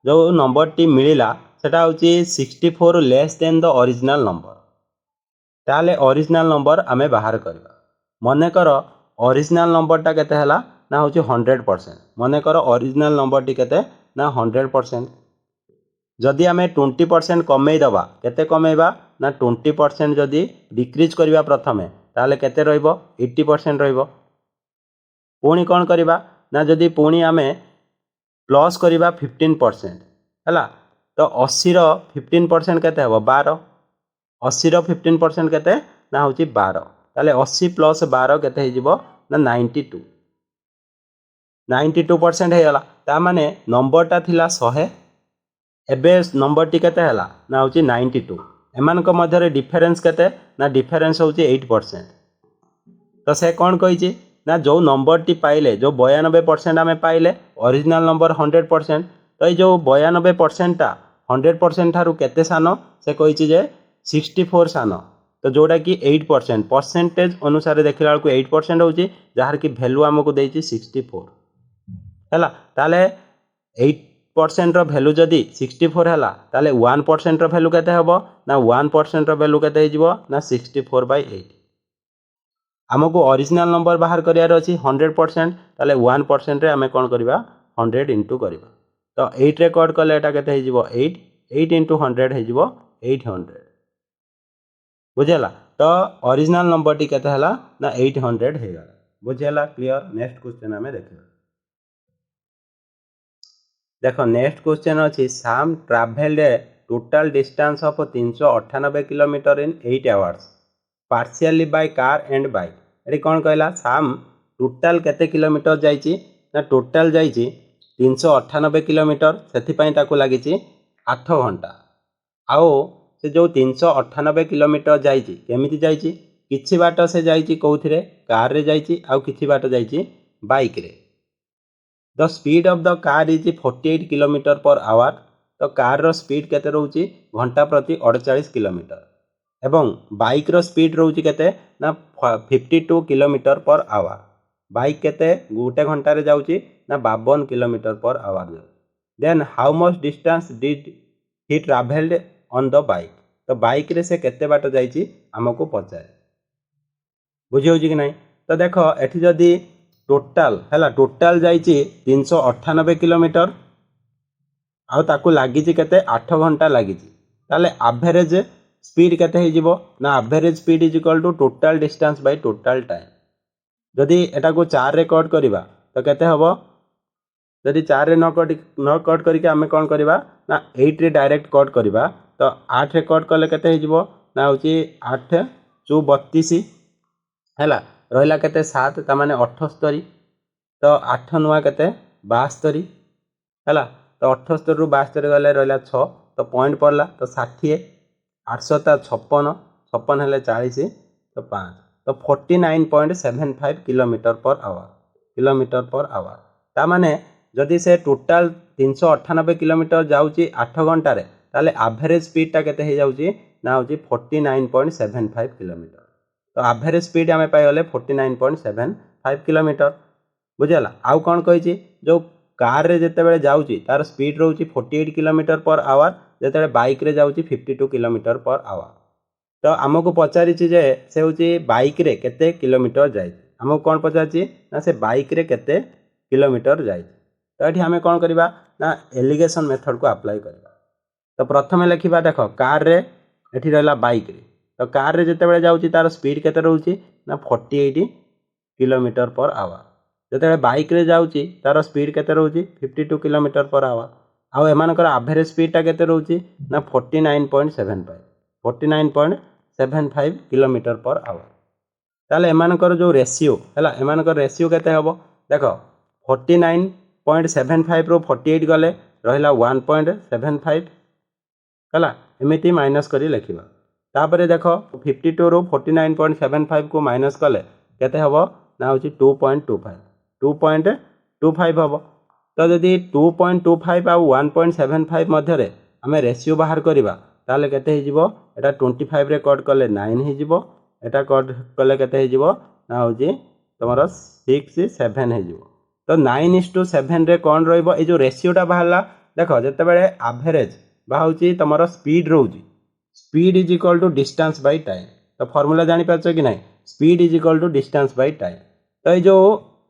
जो नंबर टी मिलिला सेटा होची 64 less than the original number ताले ओरिजिनल नंबर आमे बाहर करबा मने कर ओरिजिनल नंबर टा केते हला ना होची 100% मने कर ओरिजिनल नंबर टी केते ना 100% जदि आमे 20% कमे दबा केते कमेबा ना 20% जदि डिक्रीज करबा प्रथमे ताले केते रहइबो 80% रहइबो पुणी कौन करबा ना जदि पुणी आमे प्लस करबा 15% हला तो 80 रो 15% केते हबो 12 80 रो 15% केते ना होची 12 ताले 80 प्लस 12 केते हो जिवो ना 92% हे गला ता माने नंबर टा थिला 100 एबे नंबर टी केते हला ना होची 92 एमान को मध्यरे डिफरेंस केते ना डिफरेंस होची 8% तो से कौन कहिची ना जो नंबर टी पाइले जो 92% आमे पाइले ओरिजिनल नंबर 100% तो ये जो 92% टा 100% ठारू केते सानो से कहिची जे 64 सानो तो जोड़ा कि 8% परसेंटेज अनुसार देखला को 8% होची जहार की वैल्यू हमको देची 64 हैला ताले 8% रो वैल्यू जदी 64 हैला ताले 1% रो वैल्यू केते हबो ना 1% रो वैल्यू केते हिजबो ना 64/8 हमको ओरिजिनल नंबर बाहर करियार अछि 100% ताले 1% रे हमें कोन करबा 100 इनटू करबा तो 8 रे कट करले एटा केते हिजबो 8 8 इनटू 100 हिजबो 800 बुझेला तो ओरिजिनल नंबर टी केते हला ना 800 हे गला बुझेला क्लियर नेक्स्ट क्वेश्चन हमें देखिबा देखो नेक्स्ट क्वेश्चन अछि साम travelled total distance of 398 kilometre in 8 hours partially by car and bike eighty कौन कहला साम टोटल केते किलोमीटर जाइची ना टोटल जाइची 398 किलोमीटर सेथि पई ताको लागिची 8 घंटा आओ से जो 398 किलोमीटर जाइची केमिति जाइची किछि बाट से जाइची कोउथिरे कार रे जाइची आउ किछि बाट जाइची बाइक रे the speed of the car is 48 kilometre per our तो कार रो स्पीड केते रहउची घंटा प्रति 48 किलोमीटर एवं बाइक रो स्पीड रहउची केते ना 52 किलोमीटर पर आवर बाइक केते गोटे घंटा रे जाउची ना 52 kilometre per hour then how much distance did he travelled on the bike तो बाइक रे से केते बाट जाइची हमको पचारे बुझी होची कि नहीं तो देखो एठी जदी टोटाल हैला टोटाल जाइची 398 किलोमीटर आउ ताकू लागिची केते 8 घंटा लागिची ताले एवरेज स्पीड केते हे जिवो ना average speed is equal to total distance by total time जदी एटा को 4 रे कट करिबा तो केते हबो जदी 4 रे न कट करिके हमें कोन करिबा ना 8 रे डायरेक्ट कट करिबा तो 8 रे कट करले केते हे जिवो ना होची 8 चौ 32 हैला रहिला केते 7 ता माने 78 तो 8 नुआ केते 72 हैला तो 78 रु 72 गले रहिला 6 तो पॉइंट पड़ला तो 60 800 ता 56 56 हेले 40 तो 5 तो 49.75 किलोमीटर पर आवर ता माने जदि से टोटल 398 किलोमीटर जाउची 8 घंटा रे ताले एवरेज स्पीड ता केते हे जाउची ना होची 49.75 किलोमीटर तो एवरेज स्पीड हमें पाइले 49.75 किलोमीटर बुझेला आउ कौन कही जो कार रे जेते बेले जाउची तार स्पीड रहउची 48 किलोमीटर पर आवर जेते बेले बाइक रे जाउची 52 किलोमीटर पर आवर तो हमको पचारि जे से होची बाइक रे केते किलोमीटर जाई हमको कौन पचारि ना से बाइक रे केते किलोमीटर जाई तो एठी हमें कौन करबा ना एलिगेशन मेथड को अप्लाई करबा तो प्रथमे लिखिबा देखो कार रे एठी रहला बाइक रे तो कार रे जेते बेले जाउची तार स्पीड केते रहउची ना 48 किलोमीटर पर आवर जेते बाइक रे जाउची तार स्पीड केते रहउची 52 किलोमीटर पर आवर आउ एमानकर एवरेज स्पीड ता केते रहउची ना 49.75 किलोमीटर पर आवर ताले एमानकर जो रेशियो हैला एमानकर रेशियो केते हबो देखो 49.75 रो 48 गले रहिला 1.75 हैला एमिति माइनस करी लिखिबा तापरे देखो 52 रो 49.75 को माइनस कले केते हबो ना होची 2.25 हबो तो जदी 2.25 आ 1.75 मध्य रे हमें रेशियो बाहर करिबा ताले केते हे जिवो एटा 25 रे कट कले 9 हे जिवो एटा कट कले केते हे जिवो ना होची तमरो 6 7 हे जिवो। तो 9:7 रे कौन रहिबो ए जो रेशियोटा बाहरला देखो जते बेले एवरेज बा होची तमरो स्पीड रहउची speed is equal to distance by time. तो फार्मूला जानि पाछो कि नाही speed is equal to distance by time. तो ये जो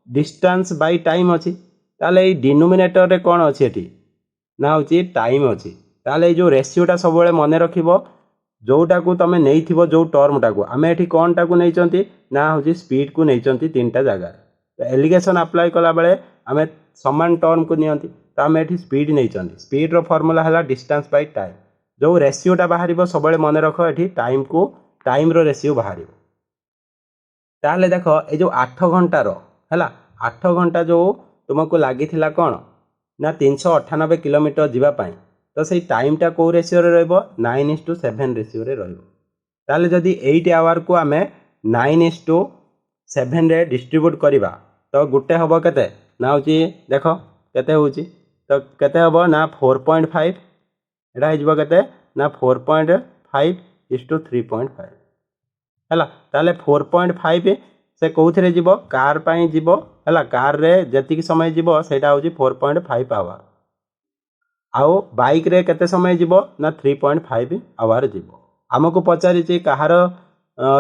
डिस्टेंस बाय टाइम अच्छी ताले ये डिनोमिनेटर रे कौन अच्छी एठी ना होची टाइम अच्छी। ताले जो रेशियोटा सब बेले मन रखिबो जोटा को तमे नेइथिबो जो टर्मटा को आमे एठी कोनटा को नेइचंती ना होची स्पीड को नेइचंती तीनटा जगह। तो एलिगेशन अप्लाई कला बेले आमे समान टर्म को नियंती तो आमे एठी स्पीड नेइचंती स्पीड रो फार्मूला हला डिस्टेंस बाय टाइम। जो रेशियोटा बाहरिबो सब बेले मन रख एठी टाइम को टाइम रो रेशियो बाहरिबो। ताहले देखो ए जो 8 घंटा रो हला 8 घंटा जो तुमको लागिथिला कोन ना 398 किलोमीटर जीवा पाई तो सही टाइमटा को रेशियो रे रहइबो 9:7 रेशियो रे रहइबो। ताले जदी 8 आवर को आमे 9:7 रे डिस्ट्रीब्यूट करिबा तो गुटे हबो केते ना होची देखो केते होची तो केते हबो ना 4.5 एटा हिजबो केते ना 4.5:3.5 हला ताले 4.5 से कौथिरे जीवो कार पाई जीवो हला कार रे जति समय जीवो सेटा होची 4.5 आवर आउ बाइक रे केते समय जीवो ना 3.5 आवर जीवो। हमको पचारि छि कहार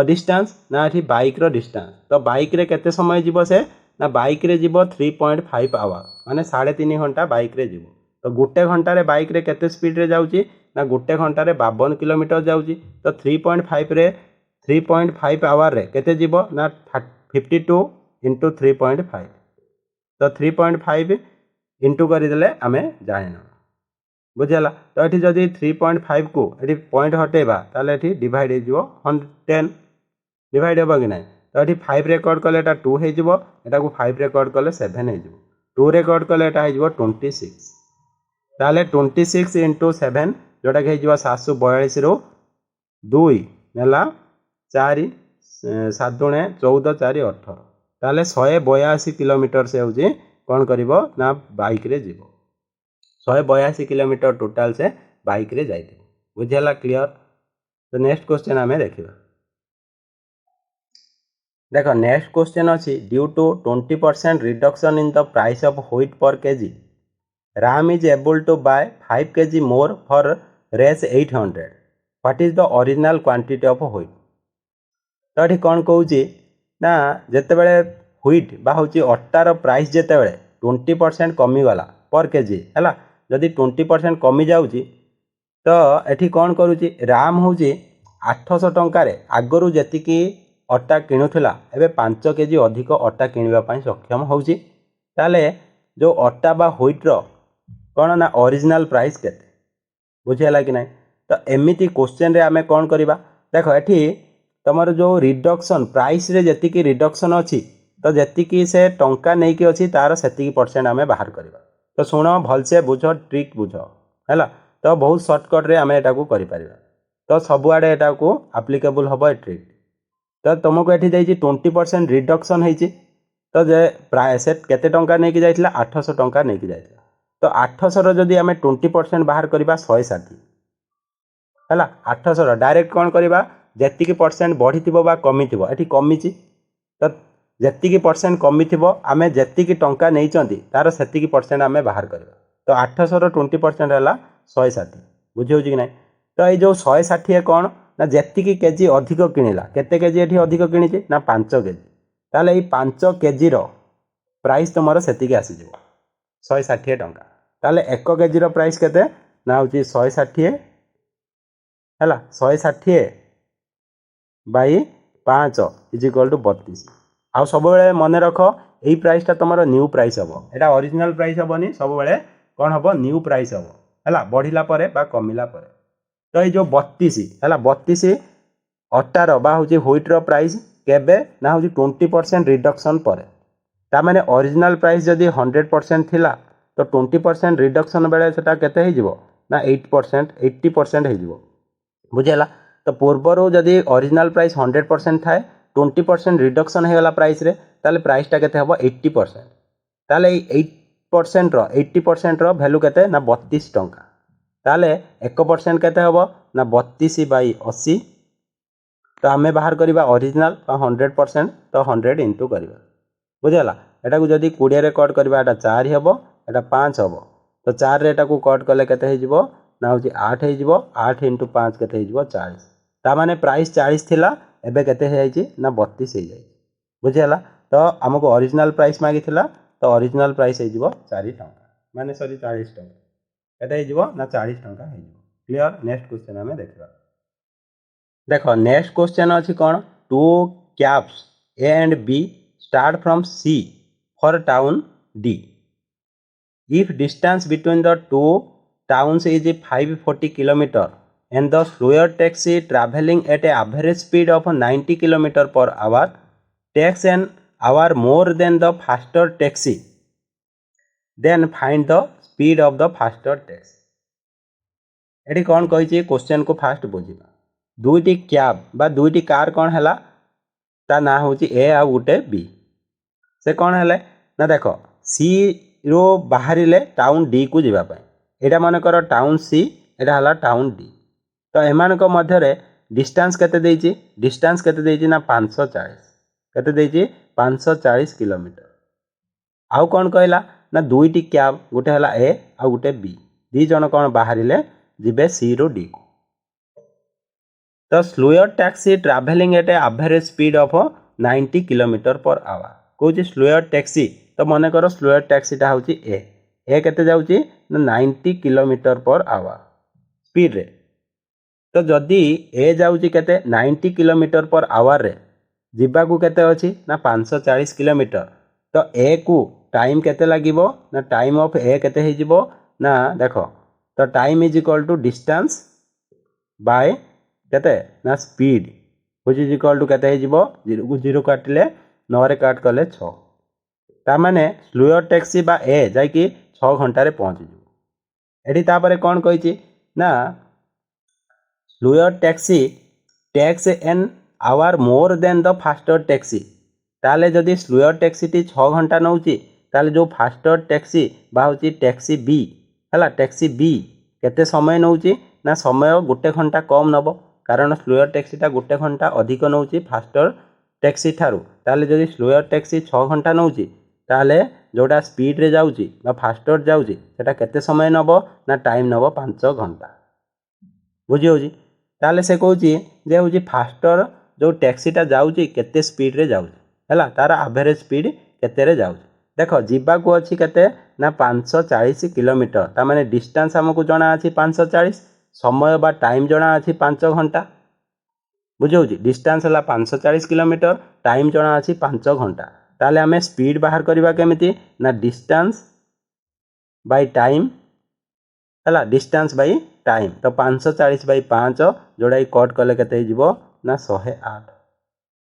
डिस्टेंस ना एठी बाइक रो डिस्टेंस तो बाइक रे केते समय जीवो से ना बाइक रे जीवो 3.5 आवर माने 3.5 घंटा बाइक रे जीवो। तो गुटे घंटा रे बाइक रे केते स्पीड रे जाउची ना गुटे घंटा रे 52 किलोमीटर जाउची। तो 3.5 रे 3.5 आवर रे केते जीवो ना 52 इंटू 3.5 तो 3.5 इंटू कर देले आमे जानिना बुझला। तो ये जदि 3.5 को ये पॉइंट हटेबा ताले ये डिवाइड हो 10 डिवाइड होगा कि नहीं। तो ये 5 रेकर्ड कले एटा 2 हो 5 रेकर्ड कले 7 हो 2 रेकर्ड कले एटा हो 26 ताले 26 इंटू 7 जोटा कि 742 रो 2 नेला 4 7 दुणे 14 4 18 ताले 182 किलोमीटर से होची कौन करिवो ना बाइक रे जीवो 182 किलोमीटर टोटाल से बाइक रे जाइते बुझला क्लियर। तो नेक्स्ट क्वेश्चन आमे देखिबा देखो नेक्स्ट क्वेश्चन अछि due to 20% reduction in the price of wheat per KG RAM is able to buy 5 kg more for रेस 800 what is the original quantity of wheat. तो ये कौन कहूँ ना जिते बड़े व्हीट बा हूँ अटार प्राइस जिते बड़े 20% कमीगला पर केजी है जदि 20% कमी जाऊँगी तो ये कौन करुँची राम हूँ 800 टंकार आगरू जी अटा किणुला एवं 5 केजी अधिक अटा किणवाई सक्षम होची। ताले जो अटा बा व्हीट्र कौन ना ओरिजिनल प्राइस केते बुझेला कि नहीं। तो एमिति क्वेश्चन रे आमे कौन करिबा देखो एठी तमर जो रिडक्शन प्राइस रे जतिकी रिडक्शन अच्छी तो जतिकी से टंका नहीं कि अच्छी तार सेतिकी परसेंट आमे बाहर करिबा। तो शुण भलसे बुझ ट्रिक बुझ है तो बहुत सर्टकट रे आमे एटा को करि परिबा। तो सबुआडे एटा को एप्लीकेबल हबो ए ट्रिक। तो तुमको एठी जाइछि 20% रिडक्शन होइछि तो जे प्राइस केते टंका नहीं कि जाइथिला 800 टंका नहीं कि जाइथिला। तो 800 रो जदि आमे 20% बाहर करिबा 160 है 800 डायरेक्ट कौन करवा जेतिकी परसेंट बढ़ी बा कमी थी ये कमी तो जेतिकी परसेंट कमी थी आमे जेतिकी टंका नहीं तार सेतिकी परसेंट आमे बाहर करवा। तो 800 रो 20% है 160 बुझे कि नहीं। तो ये जो 160 कौन ना जेतिकी केजी अधिक किणिला केते केजी एठी अधिक किणिछि ना 5 केजी ताले ये 5 केजी रो प्राइस तुम सेतिकी आसी जिवो 160 टंका। ताले 1 केजी रो प्राइस केते ना होची 160 है 160 बाई 5 इज इक्वल टू 32। आउ सब बेले मन रख यही प्राइसटा तुम न्यू प्राइस हम एटा ओरिजिनल प्राइस हेनी सब बेले कौन हम न्यू प्राइस हम है बढ़ला बा कमिला परे। तो ये जो 32 है 32 अटार बा हूँ व्हीट्र प्राइस केबे ना हूँ 20% रिडक्शन पर ताने ओरिजिनल प्राइस जदि 100% थिला तो 20% रिडक्शन बेले सेटा केते हो ना 8% 80% हो बुझेला। तो पूर्वर जदि ओरिजिनल प्राइस 100% थाए 20% रिडक्शन होगला प्राइस रे ताले प्राइसटा केते हबो 80% ताले 8% रो 80% रो वैल्यू केते ना 32 टंका ताले 1% केते हबो ना 32/80 तो आम बाहर करवा ओरिजिनल 100% तो 100 इंटू करवा बुझीगला एटा को जदि 20 रे कट करवा एटा 4 हम एटा 5 हम तो 4 रे एटा को कट कले केते हो ना हूँ 8 हो 8 इंटू 5 केते हो 40 ता माने प्राइस 40 थिला एबे केते हो जाई ना 32 हो जाई बुझीगला तो आमको ओरिजिनल प्राइस मागी थिला तो ओरिजिनल प्राइस हो 4 टंका माने सॉरी 40 टंका केते हो ना 40 टंका हो क्लियर नेक्स्ट क्वेश्चन आमे देखिबा देखो नेक्स्ट क्वेश्चन अच्छी कौन two cabs A and B start from C for town D if distance between the two towns is 540 kilometre and the slower taxi traveling at a average speed of 90 kilometer per hour takes an hour more than the faster taxi then find the speed of the faster taxi eighty कौन कही question को fast बुझा दुईटी cab बा दुईटी car कौन है ता ना हूँ ए आ गोटे बी से कौन है ना देख सी रो बाहर टाउन डी को जावाई यहाँ मन कर टाउन सी यहाँ है टाउन डी तो एमान मध्य डिस्टेंस केते डिस्टेंस केते ना 540 केते 540 किलोमीटर आउ कौन कहला ना दुईटी कैब गोटे है ए आ गोटे बी दी जन कौन बाहर जीवे सी रू डी को तो slower taxi travelling eight average speed of 90 kilometre per our कौन स्लोअर टैक्सी तो मन कर स्लोअर टैक्सीटा हूँ ए केते जाउची ना 90 किलोमीटर पर आवर स्पीड रे तो जदि ए जाउची केते 90 किलोमीटर पर आवर रे जीवा को केते अछि ना 540 किलोमीटर तो ए को टाइम केते लागिवो ना टाइम ऑफ ए केते हे जिवो ना देखो तो time is equal to distance by केते ना speed which is equal to केते हे जिवो 0 को 0 काटिले 9 रे काट कले 6 ता माने स्लोअर टैक्सी बा ए जाय कि 6 घंटा रे पहुंच जिवो एठी तापरे कोन कहिछि ना slower taxi tax an hour more than the faster taxi ताले जदि स्लोअर टैक्सी टी 6 घंटा नउची ताले जो फास्टर टैक्सी बा होची टैक्सी बी हला टैक्सी बी केते समय नउची ना समय गोटे घंटा कम नब कारण स्लोअर टैक्सीटा गोटे घंटा अधिक नउची फास्टर टैक्सी ठारू ताले जदि स्लोअर टैक्सी 6 घंटा नउची ताले जोटा स्पीड रे जाउची बा फास्टर जाउची सेटा केते समय नब ना टाइम नब 5 घंटा बुझी होची ताले से कहूची जे होची फास्टर जो टैक्सीटा जाउची केते स्पीड रे जाउची हला तार एवरेज स्पीड केते रे जाउची देखो जीवा को अच्छी केते ना 540 किलोमीटर ता माने डिस्टेंस हमको जना अछि 540 समय बा टाइम जना अछि 5 घंटा बुझौची डिस्टेंस हला 540 किलोमीटर टाइम जना अछि 5 घंटा ताले हमें स्पीड बाहर करबा केमिति ना डिस्टेंस बाय टाइम हला डिस्टेंस बाय टाइम तो 540/5 जोड़ा कट कले केते हे जिवो ना 108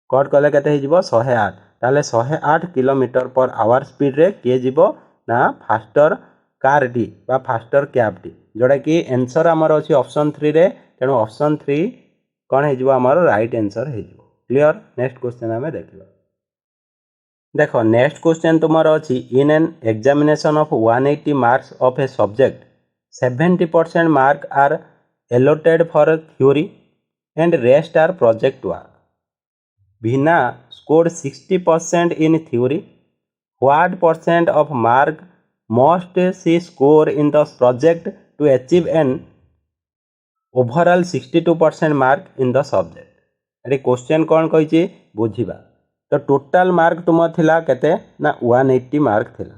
कट कले केते हे जिवो 108 ताले 108 किलोमीटर पर आवर स्पीड रे किए जीवो ना फास्टर कार टी बा फास्टर कैब टी जोड़ा कि आंसर आमर अछि ऑप्शन 3 रे तेणु ऑप्शन 3 कौन है आमर राइट आंसर है क्लियर नेक्स्ट क्वेश्चन आमे देखिबा देखो नेक्स्ट क्वेश्चन तुमर अछि in an examination of 180 marks of a subject 70% mark are allotted for theory and rest are project work Bhina scored 60% in theory. What percent of mark must she score in the project to achieve an overall 62% mark in the subject? ये question कौन कही बुझा तो total mark तुम थिला केते ना 180 mark थिला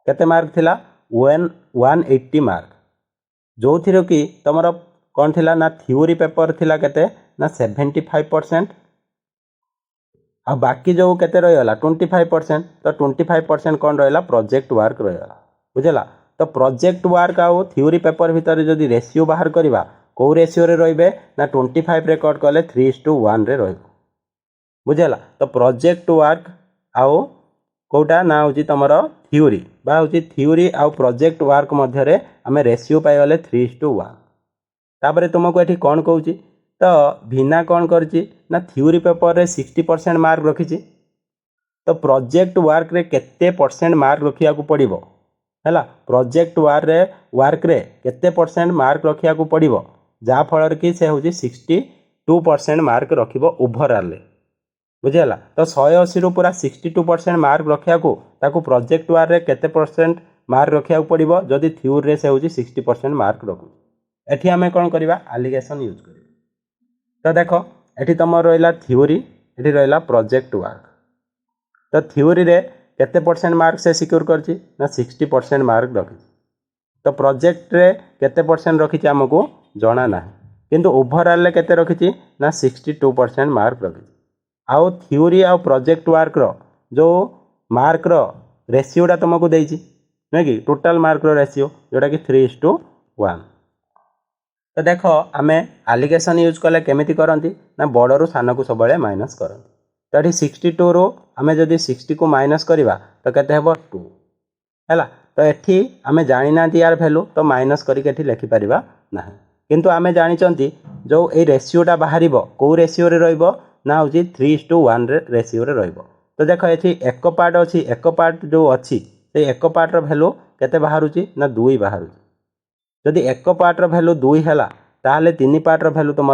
केते मार्क थिला 180 मार्क जो थिरो कि तुमर कौन थिला ना थ्योरी पेपर थिला केते ना 75% आ बाकी जो केते रहीगला 25% तो 25% कौन रहा प्रोजेक्ट वर्क रहीगला बुझेगा तो प्रोजेक्ट वर्क आउ थ्योरी पेपर भितर जदि रेशियो बाहर करवा कौ रेशियो रे रहिबे ना 25 रे कट कले 3:1 रे रहिबो बुझेगा तो प्रोजेक्ट वर्क आउ कोटा ना होची तमरो थ्योरी बा होची थ्योरी आउ प्रोजेक्ट वर्क मध्य रे हमें रेशियो पाई गले 3:1 तापरे तुमको एठी कौन कहूची तो भिना कौन करची ना थ्योरी पेपर रे 60% मार्क रखी तो प्रोजेक्ट वर्क रे केते परसेंट मार्क रखिया को पड़िबो हैला प्रोजेक्ट वर्क रे केते परसेंट मार्क रखिया को पड़िबो जहाँफल कि से हूँ 62% मार्क रखिब ओभरऑल बुझीगला। तो 180 रु पूरा 62% मार्क रखा ताकू प्रोजेक्ट वार रे केते परसेंट मार्क रखा पड़ो जदि थ्योरी रे से हूँ 60% मार्क रखु। एठी आम कौन करवा एलिगेशन यूज कर। तो देख एठी तुम रहा थ्योरी एठी रहा प्रोजेक्ट वर्क। तो थ्योरी रे केते परसेंट मार्क से सिक्योर करछि ना 60% मार्क रखी। तो प्रोजेक्ट रे केते परसेंट रखी आमको जना ना किंतु ओभरऑल रे केते रखी ना 62% मार्क रखी। आउ थ्योरी आउ प्रोजेक्ट वर्क रो जो मार्क रो रेशियोटा तुमको देछि नहीं कि टोटल मार्क रो रेशियो जोटा कि 3:1। तो देख आम एलिगेशन यूज कले केमिति करती ना बड़रू सान को सब माइनस करती। तो ये 62 रू आम जदि 60 को माइनस करवा तो केते हेबो 2 है। तो एठी आम जानी ना यार भैल्यू तो माइनस करके लिखिपर ना किंतु आम जानी जो ये रेशियोटा बाहर कौ रेशियो रहिबो ना हूँ 3:1 रेशियो रहिबो। तो देख ये एक पार्ट अच्छी एक पार्ट जो अच्छी से एक पार्ट रो भैल्यू केते बाहर ना 2 बाहर। जदि एक पार्ट रो भैल्यू 2 है ताहले 3 पार्ट रो भैल्यू तुम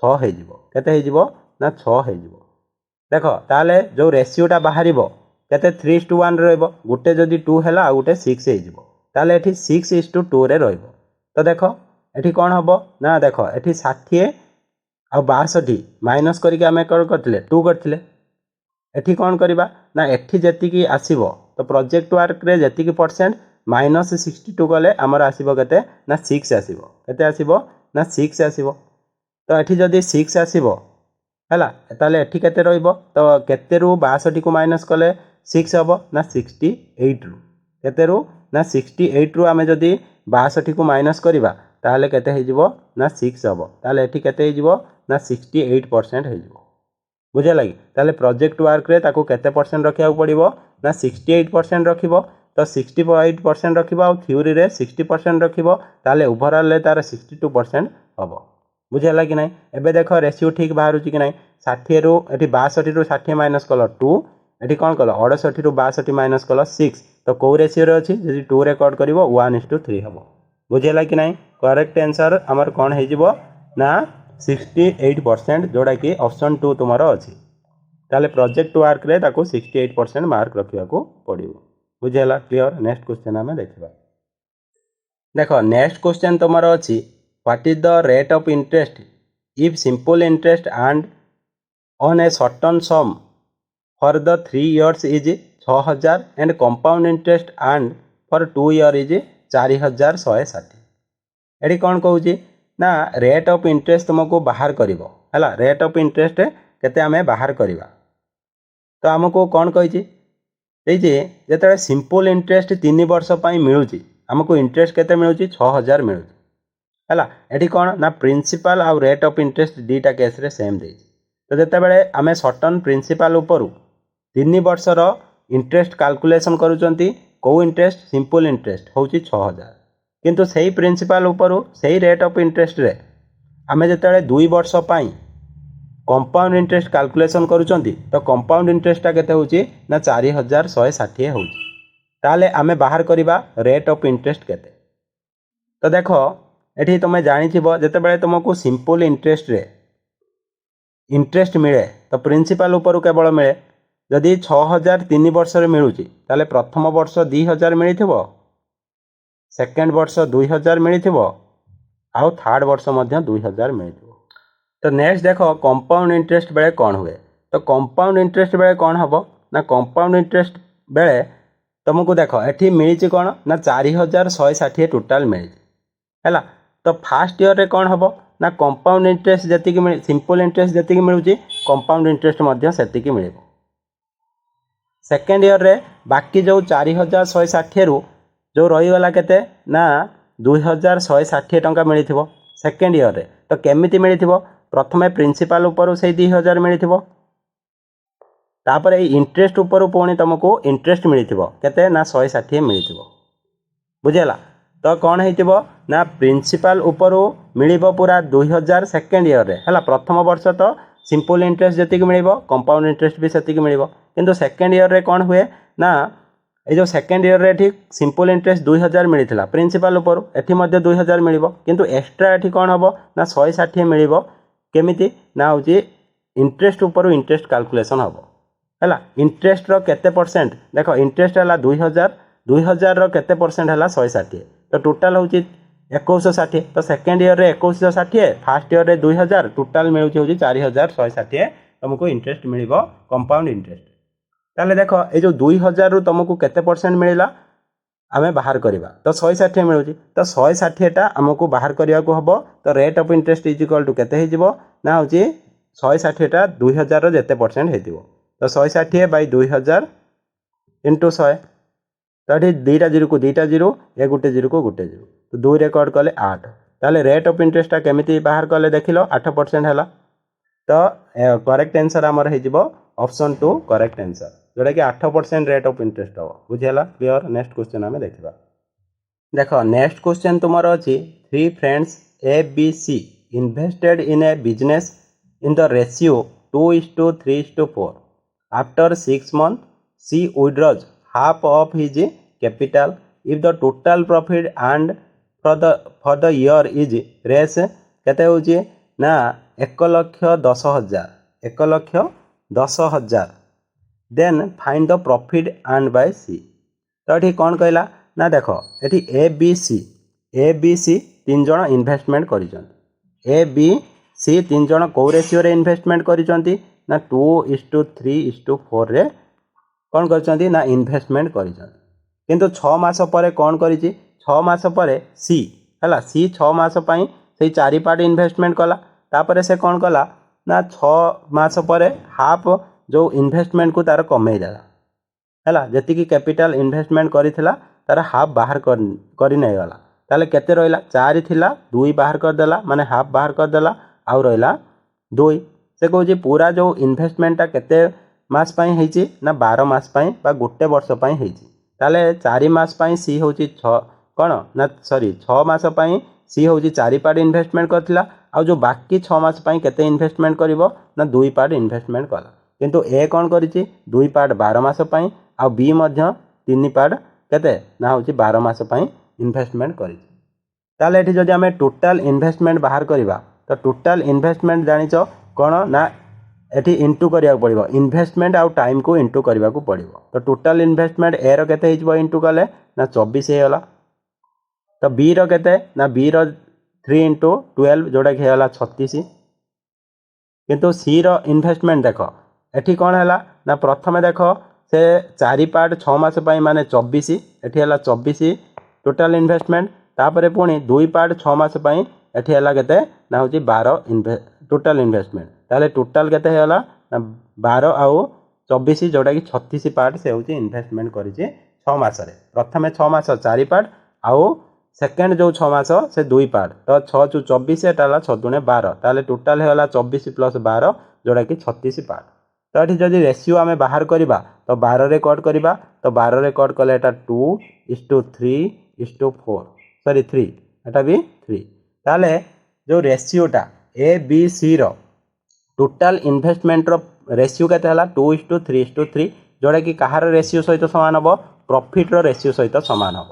6 हो ना 6 हो। देख ताहले जो रेशियोटा बाहर केते 3:1 रहिबो गुटे जदि 2 है आ गुटे 6 हो ताहले एठी 6:2 रे रहिबो। तो देख एठी कौन हम ना देख एठी 60 आ 62 माइनस करके आम कौन करते 2 करते। एठी कौन करवा ना एठी जेतिकी आसीबो तो प्रोजेक्ट वर्क रे जेतिकी परसेंट माइनस 62 कले आमर आसीबो केते ना 6 आसीबो केते आसीबो ना 6 आसीबो। तो एठी जदि 6 आसीबो हैला ताले एठी केते रहिबो तो केते रु 62 को माइनस कले 6 हबो ना 68 रु केते रु ना 68 रु आमे जदि 62 को माइनस करबा ताले केते हे जिवो ना 6 हबो ताले एठी केते हे जिवो ना 68% हे जिवो बुझे लगी। ताले प्रोजेक्ट वर्क रे ताको केते परसेंट रखिया पड़िबो ना 68% रखिबो। तो 68% रखिबो आ थ्योरी रे 60% रखिबो ताले ओवरऑल रे तार 62% हबो बुझेला कि नहीं। एबे देखो रेशियो ठीक बाहर कि नहीं 60 रु एठी 62 रु 60 माइनस कल 2 एठी कौन कल 68 रु 62 माइनस कल 6 तो कौ रेशियो रे अछि जदि 2 रे कट करिवो 1:3 हबो बुझेला कि नहीं। करेक्ट आंसर हमर कौन हे जिवो ना 68% जोड़ा कि ऑप्शन 2 तुमार अच्छी। ताले प्रोजेक्ट वर्क रे ताको 68% मार्क रखा पड़ो बुझेला क्लियर। नेक्स्ट क्वेश्चन आम देखा देख नेक्स्ट क्वेश्चन तुमार अच्छी what is the rate of interest if simple interest and on a certain some for the 3 years is 6000 and compound interest and for 2 year is 4160। Eighty कौन कहूँ ना rate of interest तुमको बाहर करिवो हैला rate of interest केते आमे बाहर करवा। तो आमको कौन कही जिते सिंपल इंटरेस्ट 3 वर्ष मिलूँ आमको इंटरेस्ट केते मिलूँ 6000 मिलूँ हैला। एटी कौन ना प्रिंसिपल आउ रेट ऑफ इंटरेस्ट दीटा केस रे सेम दे। तो जितेबाला आम सर्टन प्रिंसिपल उपरू 3 वर्षर इंटरेस्ट कैलकुलेशन करूचंती कौ इंटरेस्ट सिंपल इंटरेस्ट हूँ 6000 किंतु सही प्रिंसिपल उपरू सही रेट ऑफ इंटरेस्ट रे आमे जेतेबाला 2 वर्ष कंपाउंड इंटरेस्ट कैलकुलेशन करूचंती तो कंपाउंड इंटरेस्टा केते होची ना 4160 होची ताले आमे बाहर करबा रेट ऑफ इंटरेस्ट केते। तो देखो एठी तुम जानिथिबो जेतेबाला तुमको सिंपल इंटरेस्ट रे इंटरेस्ट मिले तो प्रिंसिपल उपरू केवल मिले जदि 6000 3 वर्ष रे मिलुची ताले प्रथम वर्ष 2000 मिलिथिबो सेकेंड वर्ष 2000 मिलिथिबो आउ थर्ड वर्ष मध्य 2000 मिलिथिबो। तो नेक्स्ट देखो कंपाउंड इंटरेस्ट बेले कौन हुए। तो कंपाउंड इंटरेस्ट बेले कौन हम ना कंपाउंड इंटरेस्ट बेले तुमको देख एठी मिली कौन ना 4160 टोटाल मिली है। तो फास्ट ईयर रे कौन हम ना कंपाउंड इंटरेस्ट जी सिंपल इंटरेस्ट जी मिलूँ कंपाउंड इंटरेस्ट से मिल। सेकेंड ईयर रे बाकी जो 4160 रु जो रहीगला केते ना 2160 टंका मिली सेकेंड ईयर रे। तो केमिति मिली प्रथमे प्रिंसिपल ऊपर से 2000 मिली तापर इंटरेस्ट ऊपर पुणी तुमको इंटरेस्ट मिली केते ना 160 मिली बुझेला। तो कौन हो ना प्रिंसिपल ऊपर मिल पूरा 2000 सेकेंड ईयर रे है। प्रथम वर्ष तो सिंपल इंटरेस्ट जी मिल कंपाउंड इंटरेस्ट भी से मिल किंतु सेकेंड ईयर रे कौन हुए ना ये जो सेकेंड इयर रे ठीक सिंपल इंटरेस्ट 2000 मिलता प्रिंसिपल ऊपर एटी 2000 मिल किंतु एक्सट्रा एटी कौन हम ना 160 मिल केमिति ना हूँ इंटरेस्ट ऊपर इंटरेस्ट कैलकुलेशन हम है इंटरेस्ट केते परसेंट देख इंटरेस्ट है 2000 2000 केते परसेंट है 160 तो टोटाल हूँ 2160 तो सेकेंड इयर रे 2160 फास्ट इयर रे 2000 टोटाल मिलूँ 4160 तुमको इंटरेस्ट मिल कंपाउंड इंटरेस्ट ताले देख ये जो 2000 रु तुमको केते परसेंट मिलला आमे बाहर करवा तो 160 मिलूँ तो 160 आमको बाहर करने को हम तो rate of interest is equal to केते हो ना हूँ 160 2000 जिते परसेंट हो तो 160 बाई 2000 इंटू 100 तो ये दुईटा जीरो को दुईटा जीरो ए गोटे जीरो को गोटे जीरो तो 2 रेकर्ड कले 8 ताले रेट ऑफ इंटरेस्ट केमिति बाहर कले देख लो 8% है तो करेक्ट आंसर आमर हो ऑप्शन 2 करेक्ट आंसर जोटा कि 8% रेट ऑफ इंटरेस्ट हम बुझेगा क्लियर नेक्स्ट क्वेश्चन आम देखा देख नेक्स्ट क्वेश्चन तुम अच्छी 3 friends A B C invested in a business in the ratio 2:3:4 after 6 months C withdraws half of his capital if the total profit and for the year is रेस केते होची ना 1,10,000 1,10,000 then find the profit earn by C तो ये कौन कहला ना देख ये ए बी सी 3 जण इन्वेस्टमेंट कर ए बी सी 3 जण कौ रेशियो रे इन्वेस्टमेंट कर ना 2:3:4 रे कौन कर ना इन्वेस्टमेंट कर किंतु 6 मास पर कौन कर 6 मास पर सी है सी 6 मास से 4 पार्ट इन्वेस्टमेंट कला तापर से कौन कला ना 6 मास पर हाफ जो इन्वेस्टमेंट को तार कमे देला है जी कैपिटल इन्वेस्टमेंट करा तार हाफ बाहर कर नहीं गला ताले केते रहिला 4 थिला 2 बाहर कर देला माने हाफ बाहर कर देला आउ रहिला 2 से कहूँ पूरा जो इन्वेस्टमेंटा केते मास पाई है ना 12 मास पाई बा गोटे वर्ष पाई है ताले 4 मास पाई सी हूँ 6 कौन ना सॉरी 6 मास पाई सी हूँ 4 पार्ट इन्वेस्टमेंट करथिला आउ जो बाकी 6 मास पाई केते इन्वेस्टमेंट करिवो ना 2 पार्ट इन्वेस्टमेंट कला किंतु ए कौन करिछि 2 पार्ट 12 मास पाई आउ बी मध्य 3 पार्ट केते ना हूँ 12 मास पाई इन्वेस्टमेंट करिछि ताले एठी जदि आमे टोटल इन्वेस्टमेंट बाहर करिबा तो टोटल इन्वेस्टमेंट जानिच कौन ना एटी इंटू करिया पड़िबो इन्वेस्टमेंट आउ टाइम को इंटू करिया को पड़िबो तो टोटल इन्वेस्टमेंट ए रो केते हिजबो इंटू कले ना 24 हेला तो बी रो केते ना बी रो 3 × 12 जोड़ा कि हेला 36 किंतु सी रो इन्वेस्टमेंट देख एठी कौन हैला ना प्रथमे देख से 4 पार्ट 6 मास पाई माने 24 एठी हैला 24 टोटल इन्वेस्टमेंट तापरे पुणी 2 पार्ट 6 मास पाई एठी हैला केते ना होची 12 टोटल इन्वेस्टमेंट ताले टोटल केते हैला ना 12 आउ 24 जोटा कि 36 पार्ट से होची इन्वेस्टमेंट करिछि 6 मास रे प्रथमे 6 मास 4 पार्ट आउ सेकेंड जो 6 मास से 2 पार्ट तो 6 × 24 एटा हला 6 × 12 ताले टोटल हैला 24 + 12 जोटा कि 36 पार्ट तो ये जदि रेशियो आमे बाहर करबा तो 12 रे कट करबा तो 12 रे कट कले एटा 2:3:4 सॉरी 3 एटा भी 3 ताले जो रेशियोटा ए बी सी रो टोटल इन्वेस्टमेंट रो रेशियो केते हला 2:3:3 जोड़ा कि कहार रेशियो सहित समान हम प्रॉफिट रो रेशियो सहित समान हम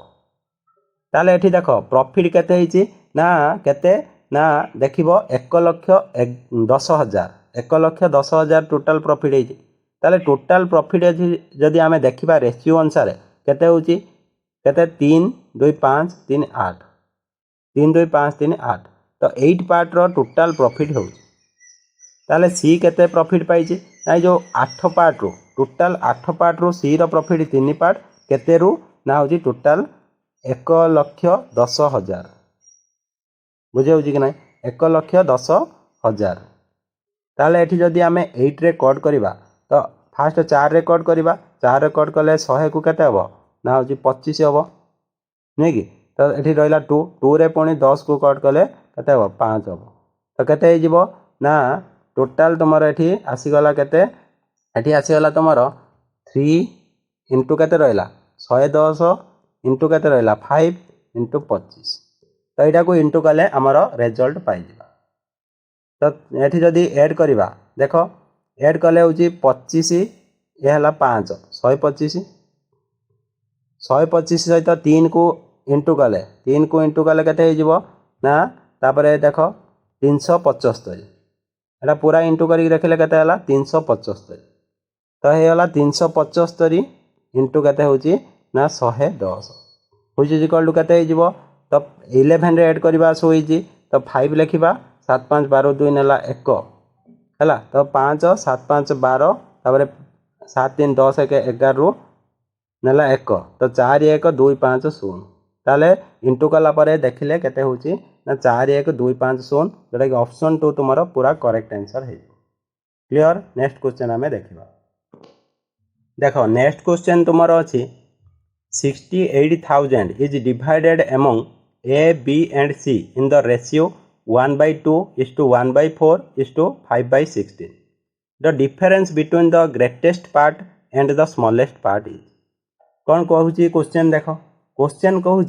ताले एठी देखो प्रॉफिट केते हिची ना केते ना देखिबो 1,10,000 1,10,000 टोटल प्रॉफिट है ताले टोटल प्रॉफिट जदि आमे देखिबा रेशियो अनुसार केते होची केते 3 2 5 3 8 3 2 5 3 8 तो 8 पार्ट रो टोटल प्रॉफिट होची ताले सी केते प्रॉफिट पाइची ना जो 8 पार्ट रो टोटल 8 पार्ट रो सी रो प्रॉफिट 3 पार्ट केते रु ना होची टोटल 1,10,000 बुझे होची कि ना 1,10,000 ताले एठी जदि आमे 8 रे कट करिबा तो फास्ट 4 रे कट करिबा 4 रे कट कले 100 को केते हबो ना होची 25 हबो नै कि तो एठी रहला 2 2 रे पुणी 10 को कट कले केते हबो 5 हबो तो केते हे जिवो ना टोटाल तुमर एठी आसीगला केते एठी आसीगला तुमर 3 इंटू केते रहला 110 इंटू केते रहला 5 इंटू 25 तो एटा को इंटू कले हमर रिजल्ट पाइ जिबा तो एठी जदि ऐड करिबा देखो ऐड कले होची 25 ए हला 5 125 125 सहित 3 को इंटू कले 3 को इंटू कले केते हो ना तापर देख 375 एटा पूरा इंटू करके देखले केते हला 375 तो हेला 375 इंटू केते होची ना 110 which is equal to केते हो तो 11 रे ऐड करबा सो होईची तो 5 लिखिबा 7 5 12 2 नेला 1 हैला तो 5 7 5 12 तापर 7 3 10 1 11 रु नेला 1 तो 4 1 2 5 0 ताले इंटू कला परे देखिले केते होची ना 4 1 2 5 0 जोटा कि ऑप्शन 2 तुम्हारा पूरा करेक्ट आंसर है। क्लियर। नेक्स्ट क्वेश्चन हमें देखिबा देखो नेक्स्ट क्वेश्चन तुम्हारा अछि 68,000 is divided among A, B and C in the ratio 1/2 is to 1/4 is to 5/16. The difference between the greatest part and the smallest part is कौन कहूँ question देख question कहूँ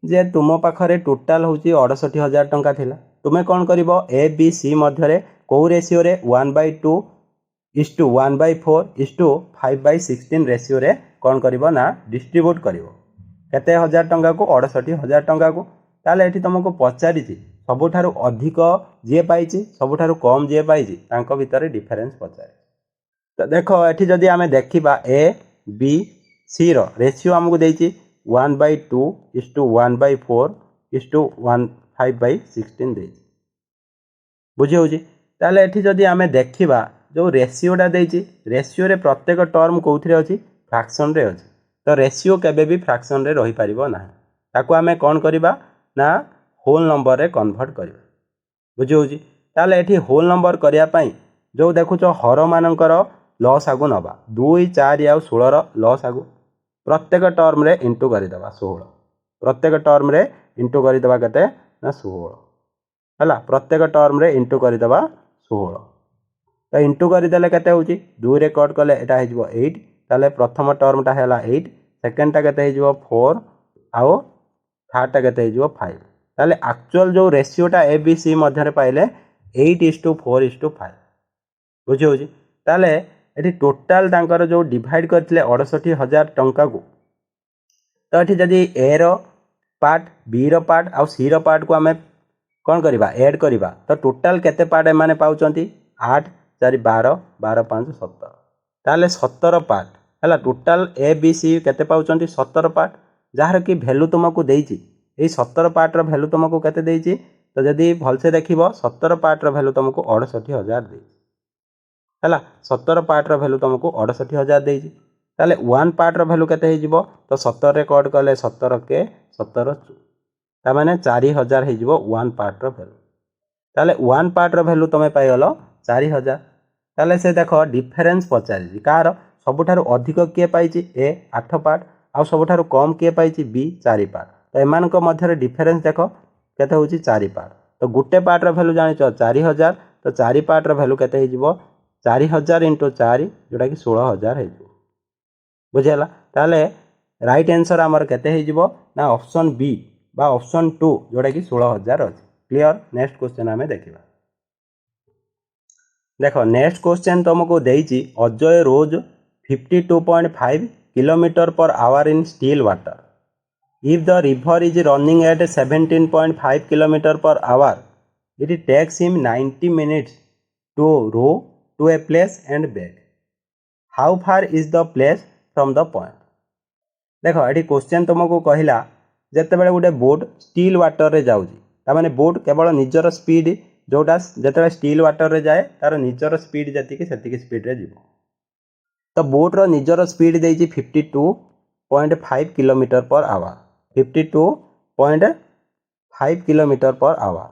जे तुम पाखरे टोटाल हूँ 68,000 टंका थिला तुम्हें कौन कर ए बी सी मध्य कौ ratio 1/2 is to 1/4 is to 5/16 ratio रे कौन कर ना डिस्ट्रीब्यूट कर केते हजार टंका को 68,000 टंका को ताले एठी तुमको पचारि सबुठारु अधिक जे पाइछि सबुठारु कम जे पाइछि तांको भितरे डिफरेंस पचारि तो देखो एठी जदि आमे देखिबा ए बी सी रो रेशियो हमको देछि 1/2 is to 1/4 is to 5/16 देछि बुझी होछि ताले एठी जदि आमे देखिबा जो रेशियोटा देछि रेशियो रे प्रत्येक टर्म कोउथरे अछि फ्रैक्शन रे अछि तो रेशियो केबे भी फ्रैक्शन रे रही परिबो नाही ताको आमे कोन करिबा ना होल नंबर रे कन्वर्ट करिबा बुझी होछि ताले एठी होल नंबर करिया पई जो देखुचो हर मानकर लॉस आगु नबा 2 4 आ 16 रो लॉस आगु प्रत्येक टर्म रे इंटू करि दबा 16 प्रत्येक टर्म रे इंटू करि दबा कते ना 16 हला प्रत्येक टर्म रे इंटू करि दबा 16 तो इंटू कर देले केते होची 2 रे कट कले एटा हे जिवो 8 ताले प्रथम टर्म टा हैला 8 सेकंड टा केते हे जिवो 4 आउ थर्ड टा केते हे जिवो 5 ताले एक्चुअल जो रेशियो टा ए बी सी मध्य रे पाइले 8:4:5 बुझी होची ताले एठी टोटल तांकर जो डिवाइड करथिले 68,000 टंका को तो एठी जदी ए रो पार्ट बी रो पार्ट आउ सी रो पार्ट को हमें कोन करिबा ऐड करिबा तो टोटल केते पार्ट माने पाउचंती 8 4 12 12 5 17 ताले 17 पार्ट हैला टोटल ए बी सी केते पाउचंती 17 पार्ट जहार कि वैल्यू तुमको देइची एई 17 पार्ट रो वैल्यू तुमको केते देइची तो जदी भलसे देखिबो 17 पार्ट रो वैल्यू तुमको 68,000 देइची हैला 17 पार्ट रो वैल्यू तुमको 68,000 देइची ताले 1 पार्ट रो वैल्यू केते हे जिवो तो 17 रे कट कले 17 के 17 ता माने 4,000 हे जिवो 1 पार्ट रो वैल्यू ताले 1 पार्ट रो वैल्यू तमे पाइगलो 4,000 ताले से देखो डिफरेंस पचारि कार सबुठारु अधिक किए पाइछि ए 8 पार्ट आ सबुठारु कम किए पाइछि बी 4 पार्ट तो एमान को मध्य डिफरेंस देखो केते होछि 4 पार्ट तो गुटे पार्ट रो वैल्यू जानिचो 4,000 तो 4 पार्ट रो वैल्यू केते हे जिवो 4,000 * 4 जोटा कि 16,000 हे जिवो बुझियला ताले राइट आंसर हमर केते हे जिवो ना ऑप्शन बी बा ऑप्शन 2 जोटा कि 16,000 अछि। क्लियर। नेक्स्ट क्वेश्चन हमें देखिबा देखो नेक्स्ट क्वेश्चन तुमको देइची Ajay rows 52.5 kilometre per hour in still water if the river is running at 17.5 kilometre per hour it takes him 90 minutes to row to a place and back how far is the place from the point देखो ये question तुमको कहला जिते बड़े गोटे boat still water रे जाउची ता माने बोट केवल निजर स्पीड जोटा जिते स्टिल वाटर रे जाए तार निजर स्पीड जतिक सेतिक स्पीड रे जीवो तो बोट रो निजर स्पीड देइची 52.5 kilometre per hour 52.5 kilometre per hour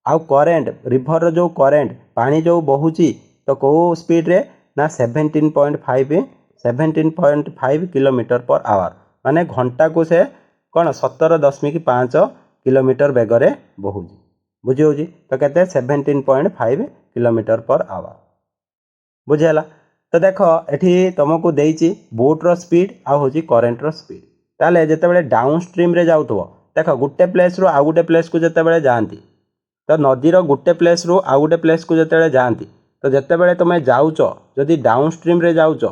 आउ करेंट रिवर रो जो करेंट पानी जो बहुची तो को स्पीड रे ना 17.5 किलोमीटर पर आवर माने घंटा को से कौन 17.5 किलोमीटर बेगरे बहुची बुझी होची तो कहते 17.5 किलोमीटर पर आवर बुझेला तो देखो एठी तुमको देइची बोट रो स्पीड आ होची करेंट रो स्पीड ताले जते बेले डाउन स्ट्रीम रे जाउतबो देखो गुटे प्लेस रो आ गुटे प्लेस को जते बेले जानती तो नदी रो गुटे प्लेस रो आ गुटे प्लेस को जते बेले जानती तो जते बेले तुमे जाउचो जदी डाउन स्ट्रीम रे जाउचो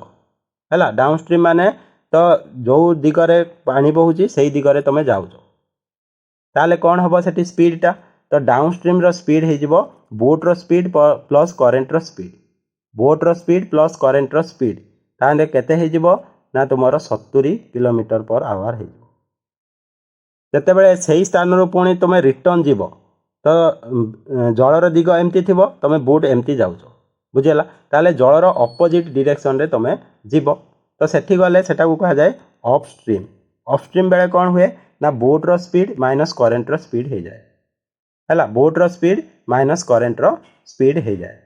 हैला डाउन स्ट्रीम माने तो जो दिगरे पानी बहुची से दिगरे तुम जाऊच ताले कौन हम से स्पीडटा तो डाउन स्ट्रीम रो स्पीड हो बोट्र स्पीड प्लस करेन्टर स्पीड बोट्र स्पीड प्लस करेन्टर स्पीड ताले केते हो ना तुम 70 किलोमीटर पर आवर हो जितेबाला से स्थान पुणी तुम रिटर्न जीव तो जलर दिग एमती थी तुम बोट एमती जाऊच बुझेगा ताले जलर अपोजिट डायरेक्शन रे तुम जीव तो सेठी गले सेटा को कहा जाए अप स्ट्रीम बेले कौन हुए ना बोट्र स्पीड माइनस करेन्टर स्पीड हो जाए है बोट्र स्पीड माइनस करेन्टर स्पीड हो जाए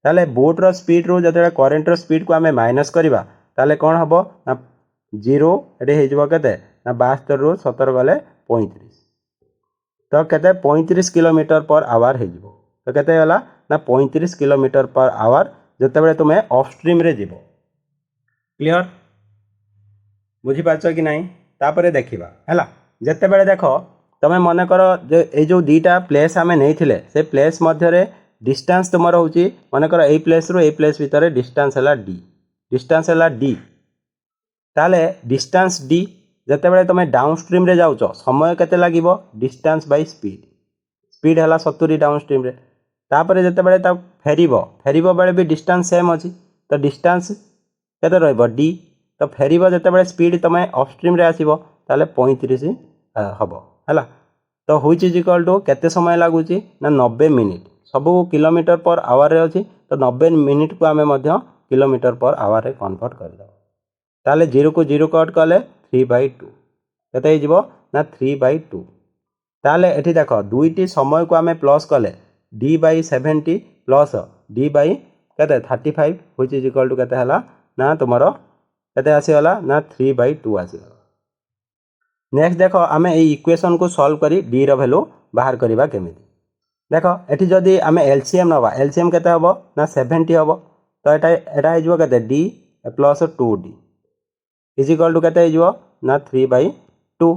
ताले बोट्र स्पीड रू जो करेन्टर स्पीड को आम माइनस करवा ताले कौन हम ना 0 ये होते ना 72 रू 17 गले 35 तो केते 35 किलोमीटर पर आवर हो तो केते गला ना 35 किलोमीटर पर आवर जिते तुम्हें अप स्ट्रीम रे जीव क्लियर बुझीपार कि नहीं तापर देखा है जिते बड़े देख तुम मन कर जो दीटा प्लेस आम नहीं से प्लेस मध्य डिस्टेंस तुम हूँ मन कर यही प्लेस रू प्लेस भितर डिस्टेंस है डी ताले डिस्टेंस डी जिते बड़े तुम डाउन स्ट्रीम रे जाऊच समय केते लागिबो डिस्टेंस बाय स्पीड है 70 डाउन स्ट्रीम रे तापर जिते बड़े फेरिबो बेले भी डिस्टेंस सेम अच्छी तो डिस्टेंस केते रहइबो डी तो फेरिबो जिते बड़े स्पीड तुम अप स्ट्रीम रे आसीबो ताले 35 हबो हैला तो व्हिच इज इक्वल टू केते समय लागुची ना 90 मिनिट सब किलोमीटर पर आवर रे अछि तो 90 मिनिट को आमे मध्य किलोमीटर पर आवर रे कन्वर्ट कर दो ताले 0 को 0 कट कले 3/2 केते हो ना 3/2 ताले एठी देख दुईटी समय को आमे प्लस कले d/70 प्लस d/ केते 35 व्हिच इज इक्वल टू केते हला ना तुमरो केते आसीगला ना 3/2 आसीगला नेक्स्ट देख आमे ए इक्वेशन को सॉल्व करी d रो वैल्यू बाहर करबा केमिति देख एठी जदी आमे एलसीएम नबा एलसीएम केते हबो ना 70 हबो तो एटा हो केते d plus 2d is equal to केते हो ना 3/2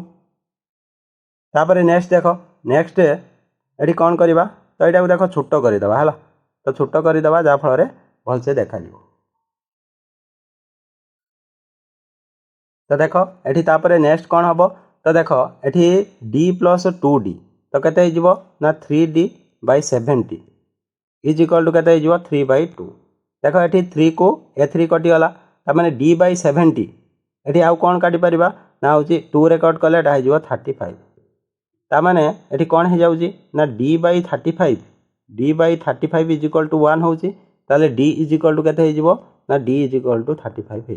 तापर नेक्स्ट देख नेक्स्ट एटी कौन करवा तो यहाँ देख छोट करदे है तो छोट करदे जहाँफल भलसे देखा तो देख एटी तापर नेक्स्ट कौन हम तो देख एटी d प्लस 2d तो केते हो ना 3d/70 इज इक्वल टू केते हो 3/2 देख एटी 3 को a3 कटिगला तार d/70 एटी आउ कौन काटी पारिबा ना हूँ 2 रे कट कले हो 35 तामाने एटी कौन हो जाउची ना d/35 इज इक्वल टू 1 होउची ताले d इज इक्वल टू केते हो ना d इज इक्वल टू 35 हो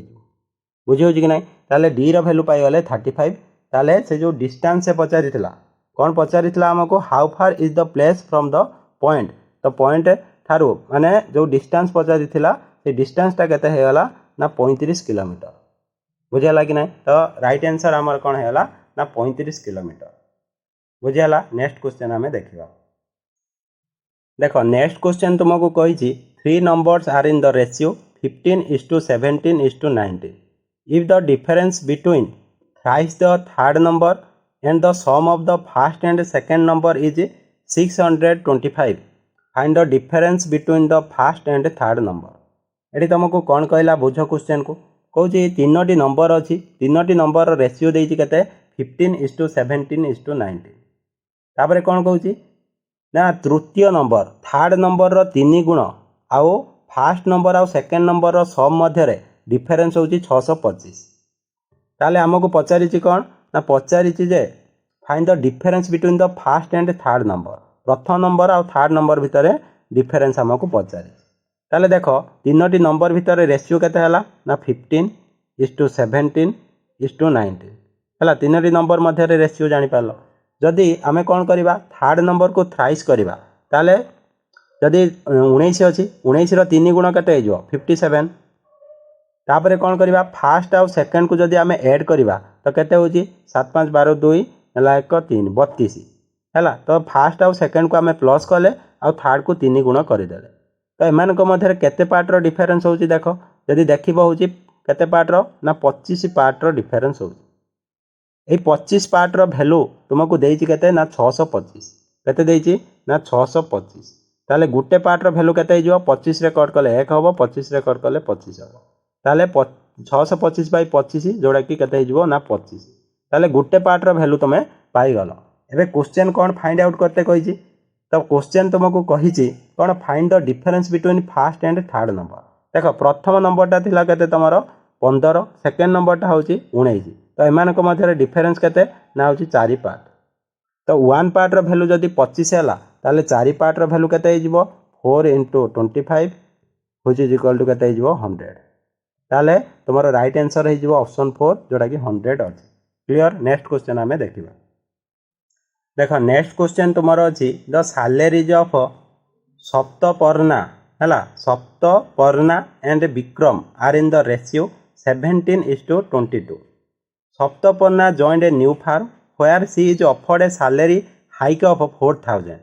बुझी होची कि नहीं ताले d रो वैल्यू पाई गले 35 ताले से जो डिस्टेंस से पचारिथिला कौन पचारिथिला हमको how far is the place from the point तो पॉइंट थारु माने जो डिस्टेंस पचारिथिला से डिस्टेंस ता केते हो गला ना 35 किलोमीटर बुझेला कि नहीं तो राइट आंसर आमर कौन है ना 35 किलोमीटर बुझेला नेक्स्ट क्वेश्चन आम देखा देख नेक्स्ट क्वेश्चन तुमको कही 3 numbers are in the ratio 15:17:19 if the difference between thrice the third number and the sum of the first and second number is 625 find the difference between the first and third number ये तुमको कौन कहला बुझ question को कौन 3टी number अच्छी 3टी number ratio देती के 15:17:19 तापर कौन कहूँ ना तृतीय नंबर थर्ड नंबर रो 3 गुण आउ फास्ट नंबर आउ सेकेंड नंबर रो सम मध्य डिफरेंस होची 625 ताले आमको पचारिची कौन ना पचारिची जे find the difference between the first and third number प्रथम नंबर आउ थर्ड नंबर भितर डिफरेंस आमको पचारि ताले देख 3टी नंबर भितर रेशियो केते हला ना 15:17:19 है 3टी नंबर मध्य रेशियो जानी पारल जदि आम कौन करवा थर्ड नंबर को थ्राइस करवा ताले जदि 19 अच्छी 19 रो 3 गुण केते हो 57 तापर कौन करवा फास्ट आउ सेकेंड को जदि आम ऐड करवा तो केते हो 7 5 12 2 1 3 32 है तो फास्ट आउ सेकेंड को आम प्लस कले आउ थर्ड को 3 गुण करदे तो एमान मध्य केते पार्टर डिफरेंस होची देख जदि देखिबो होची केते पार्टर ना 25 पार्टर डिफरेंस होची ये 25 पार्टर वैल्यू तुमको देइची केते ना 625 केते देइची ना 625 ताले गुटे पार्टर वैल्यू केते हो 25 रे कट कले 1 हबो 25 रे कट कले 25 हबो ताले 625 बाय 25 जोड़ा कि केते हिजबो ना 25 ताले गुटे पार्ट रो वैल्यू तुमे पाई गलो। एबे क्वेश्चन कोन फाइंड आउट करते कहिछि तो क्वेश्चन तुमको कहिछि कोन find the difference between first and third number. देखो प्रथम नंबरटा थिला केते तमरो 15 सेकेंड नंबरटा होची 19 तो एमानक मध्यरे डिफरेंस केते ना होची 4 पार्ट। तो 1 पार्ट रो वैल्यू जदी 25 हैला ताले 4 पार्ट रो वैल्यू केते हिजबो 4 * 25 व्हिच इज इक्वल टू केते हिजबो 100। ताले तुम्हारा राइट आंसर हिजबो ऑप्शन 4 जोटा कि 100 अछि। क्लियर। नेक्स्ट क्वेश्चन हमें देखिबा। देखो नेक्स्ट क्वेश्चन तुम्हारा अछि द सैलरीज ऑफ सप्तपर्णा हैला Saptaparna and Vikram are in the ratio 17:22। Saptaparna joined a new firm where she is offered a salary hike of 4,000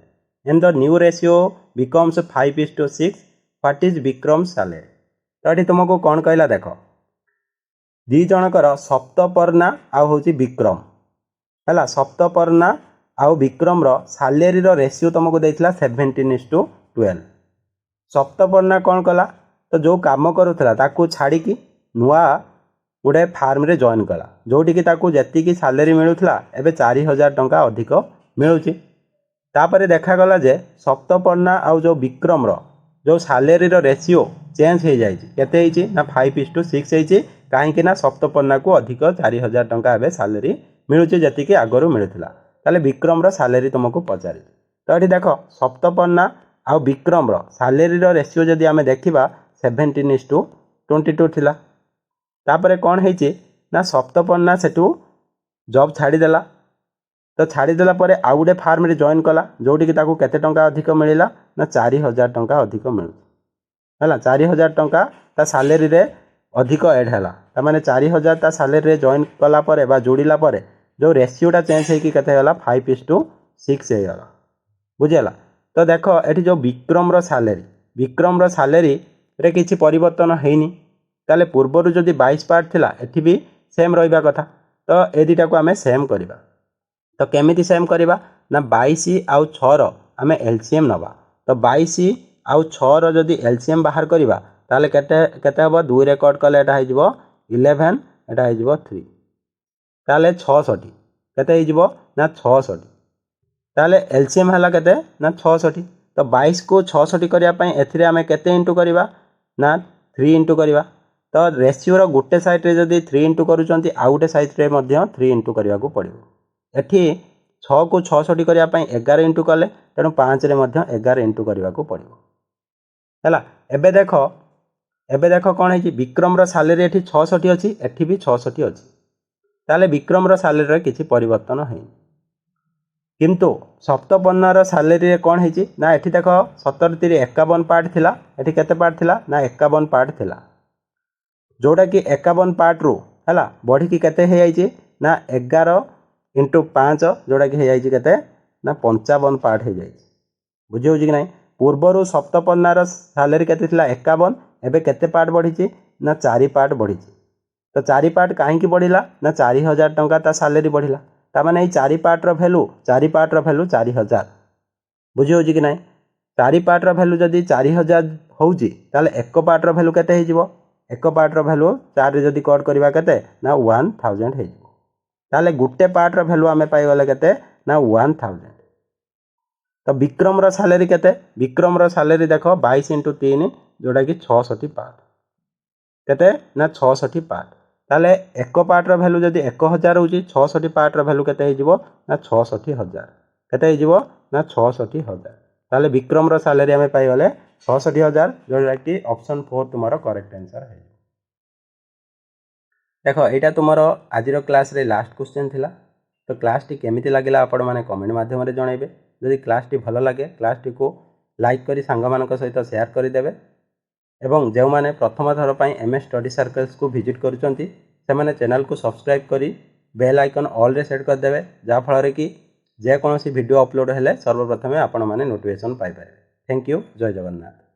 and the new ratio becomes 5:6. What is Vikram's salary? तो ये तुमको कौन कहला देख दी जनकर सप्तपर्णा आउ होची विक्रम हैला सप्तपर्णा आउ विक्रम रो सैलरी रो रेशियो तुमको देइथिला 17:12। सप्तपर्णा कौन कला तो जो काम करूला ताकू छाड़ी की नुआ गोटे फार्म रे जॉइन कला जोटी की ताकू जेतिकी सैलरी मिलुथला एबे 4000 टंका अधिक मिलुची। तापरे देखा गला जे सप्तपर्णा आउ जो विक्रम रो जो सैलरी रो रेशियो चेंज हो जाइए केते हिची ना 5:6 होइची काहेकि ना सप्तपर्णा को अधिक 4000 टंका एबे सैलरी मिलुची जेतिकी आगरु मिलुथला। ताले विक्रम रो सैलरी तुमको पचारि तो ये देख सप्तपर्णा आउ विक्रम रो सैलरी रो रेशियो जदि आमे देखिबा 17:22 थिला। तापरे कौन होइची ना सप्तपर्णा सेटू जॉब छाड़ी देला तो छाड़ी देला परे आउ गोटे फार्म रे जॉइन कला जोटी की ताकू केते टंका अधिक मिलिला ना 4000 टंका अधिक मिलु हैला 4000 टंका ता सैलरी रे अधिक ऐड हैला ता माने 4000 ता सैलरी रे जॉइन कला परे बा जोड़िला परे जो रेशियोटा चेंज होई कि केते होला 5:6 हे गला बुझियला। तो देखो एठी जो विक्रम रो सैलरी रे किछि परिवर्तन हेइनी ताले पूर्वरु जदि 22 पार्ट थिला एठी भी सेम रहिबा कथा तो ए दिटा को आमे सेम करिबा। तो केमिति सेम करिबा ना 22 आउ 6 रो आमे एलसीएम नबा तो 22 आउ 6 रो जदि एलसीएम बाहर करिबा ताले केते केते हबो 2 रेकॉर्ड कले एटा हिजबो 11 एटा हिजबो 3 ताले 66 केते हिजबो ना 66 ताले एलसीएम हला केते ना 66 तो 22 को 66 करिया पई एथिरे आमे केते इनटू करिबा ना 3 इनटू करिबा तो रेशियो रो गुटे साइड रे जदि 3 इनटू करूचंती आउ गुटे साइड रे मध्य 3 इनटू करिया को पड़िबो। एठी 6 को 66 करिया पई 11 इनटू कले तेनु 5 रे मध्य 11 इनटू करिया को पड़िबो हैला। एबे देखो कोन है कि विक्रम रो सैलरी एठी 66 अछि एठी भी 66 अछि ताले विक्रम रो सैलरी रे किछि परिवर्तन हेइ किंतु सप्तपर्णा रो सैलरी रे कोन है ना एठी देखो 70 51 पार्ट थिला एठी केते पार्ट थिला ना 51 पार्ट थिला जोड़ा कि 51 पार्ट रू हैला बढ़ी कि केते हे जाइए ना 11 * 5 जोड़ा कि हे जाइए केते ना 55 पार्ट हे जाइए बुझी होची कि नहीं। पूर्वरु सप्तपर्णा रो सैलरी केते थिला 51 एबे केते पार्ट बढ़ी ना 4 पार्ट बढ़ी तो 4 पार्ट काहे की बढ़िला ना 4000 टंका ता सैलरी बढ़िला ता माने 4 पार्ट रो वैल्यू 4000 बुझी होची कि नहीं। 4 पार्ट रो वैल्यू जदी 4000 होउची ताले एक पार्ट रो वैल्यू केते हे जिवो एक पार्ट रो वैल्यू 4 रे जदी कट करबा केते ना 1000 हे जिवो ताले गुटे पार्ट रो वैल्यू आमे पाई गले केते ना 1000। तो विक्रम रो सैलरी केते विक्रम रो सैलरी देखो 22 * 3 जोड़ा कि 66 पार्ट केते ना 66 पार्ट ताले एक पार्ट रो वैल्यू जदी 1000 होउची 66 पार्ट रो वैल्यू केते हे जिवो ना 66000 केते हे जिवो ना 66000 ताले विक्रम रो सैलरी आमे पाई गले 66000 जोड़ा कि ऑप्शन 4 तुम्हारा करेक्ट आंसर है। देखो एटा तुम्हारा आज क्लास रे लास्ट क्वेश्चन थिला तो क्लास टी केमिति लागिला आपण माने कमेंट माध्यम रे जणाइबे जदि क्लास टी भलो लागे क्लास टी को लाइक करी सांग मानक सहित शेयर करि देबे एवं जो माने प्रथम थर पई एमएस स्टडी सर्कल्स को विजिट करूचंती से माने चैनल को सब्सक्राइब करी बेल आइकन ऑल रे सेट कर देबे जा फल रे कि जे कोनोसी वीडियो अपलोड हेले सर्वप्रथमे आपण माने नोटिफिकेशन पाइ पारे। Thank you. जय जगन्नाथ।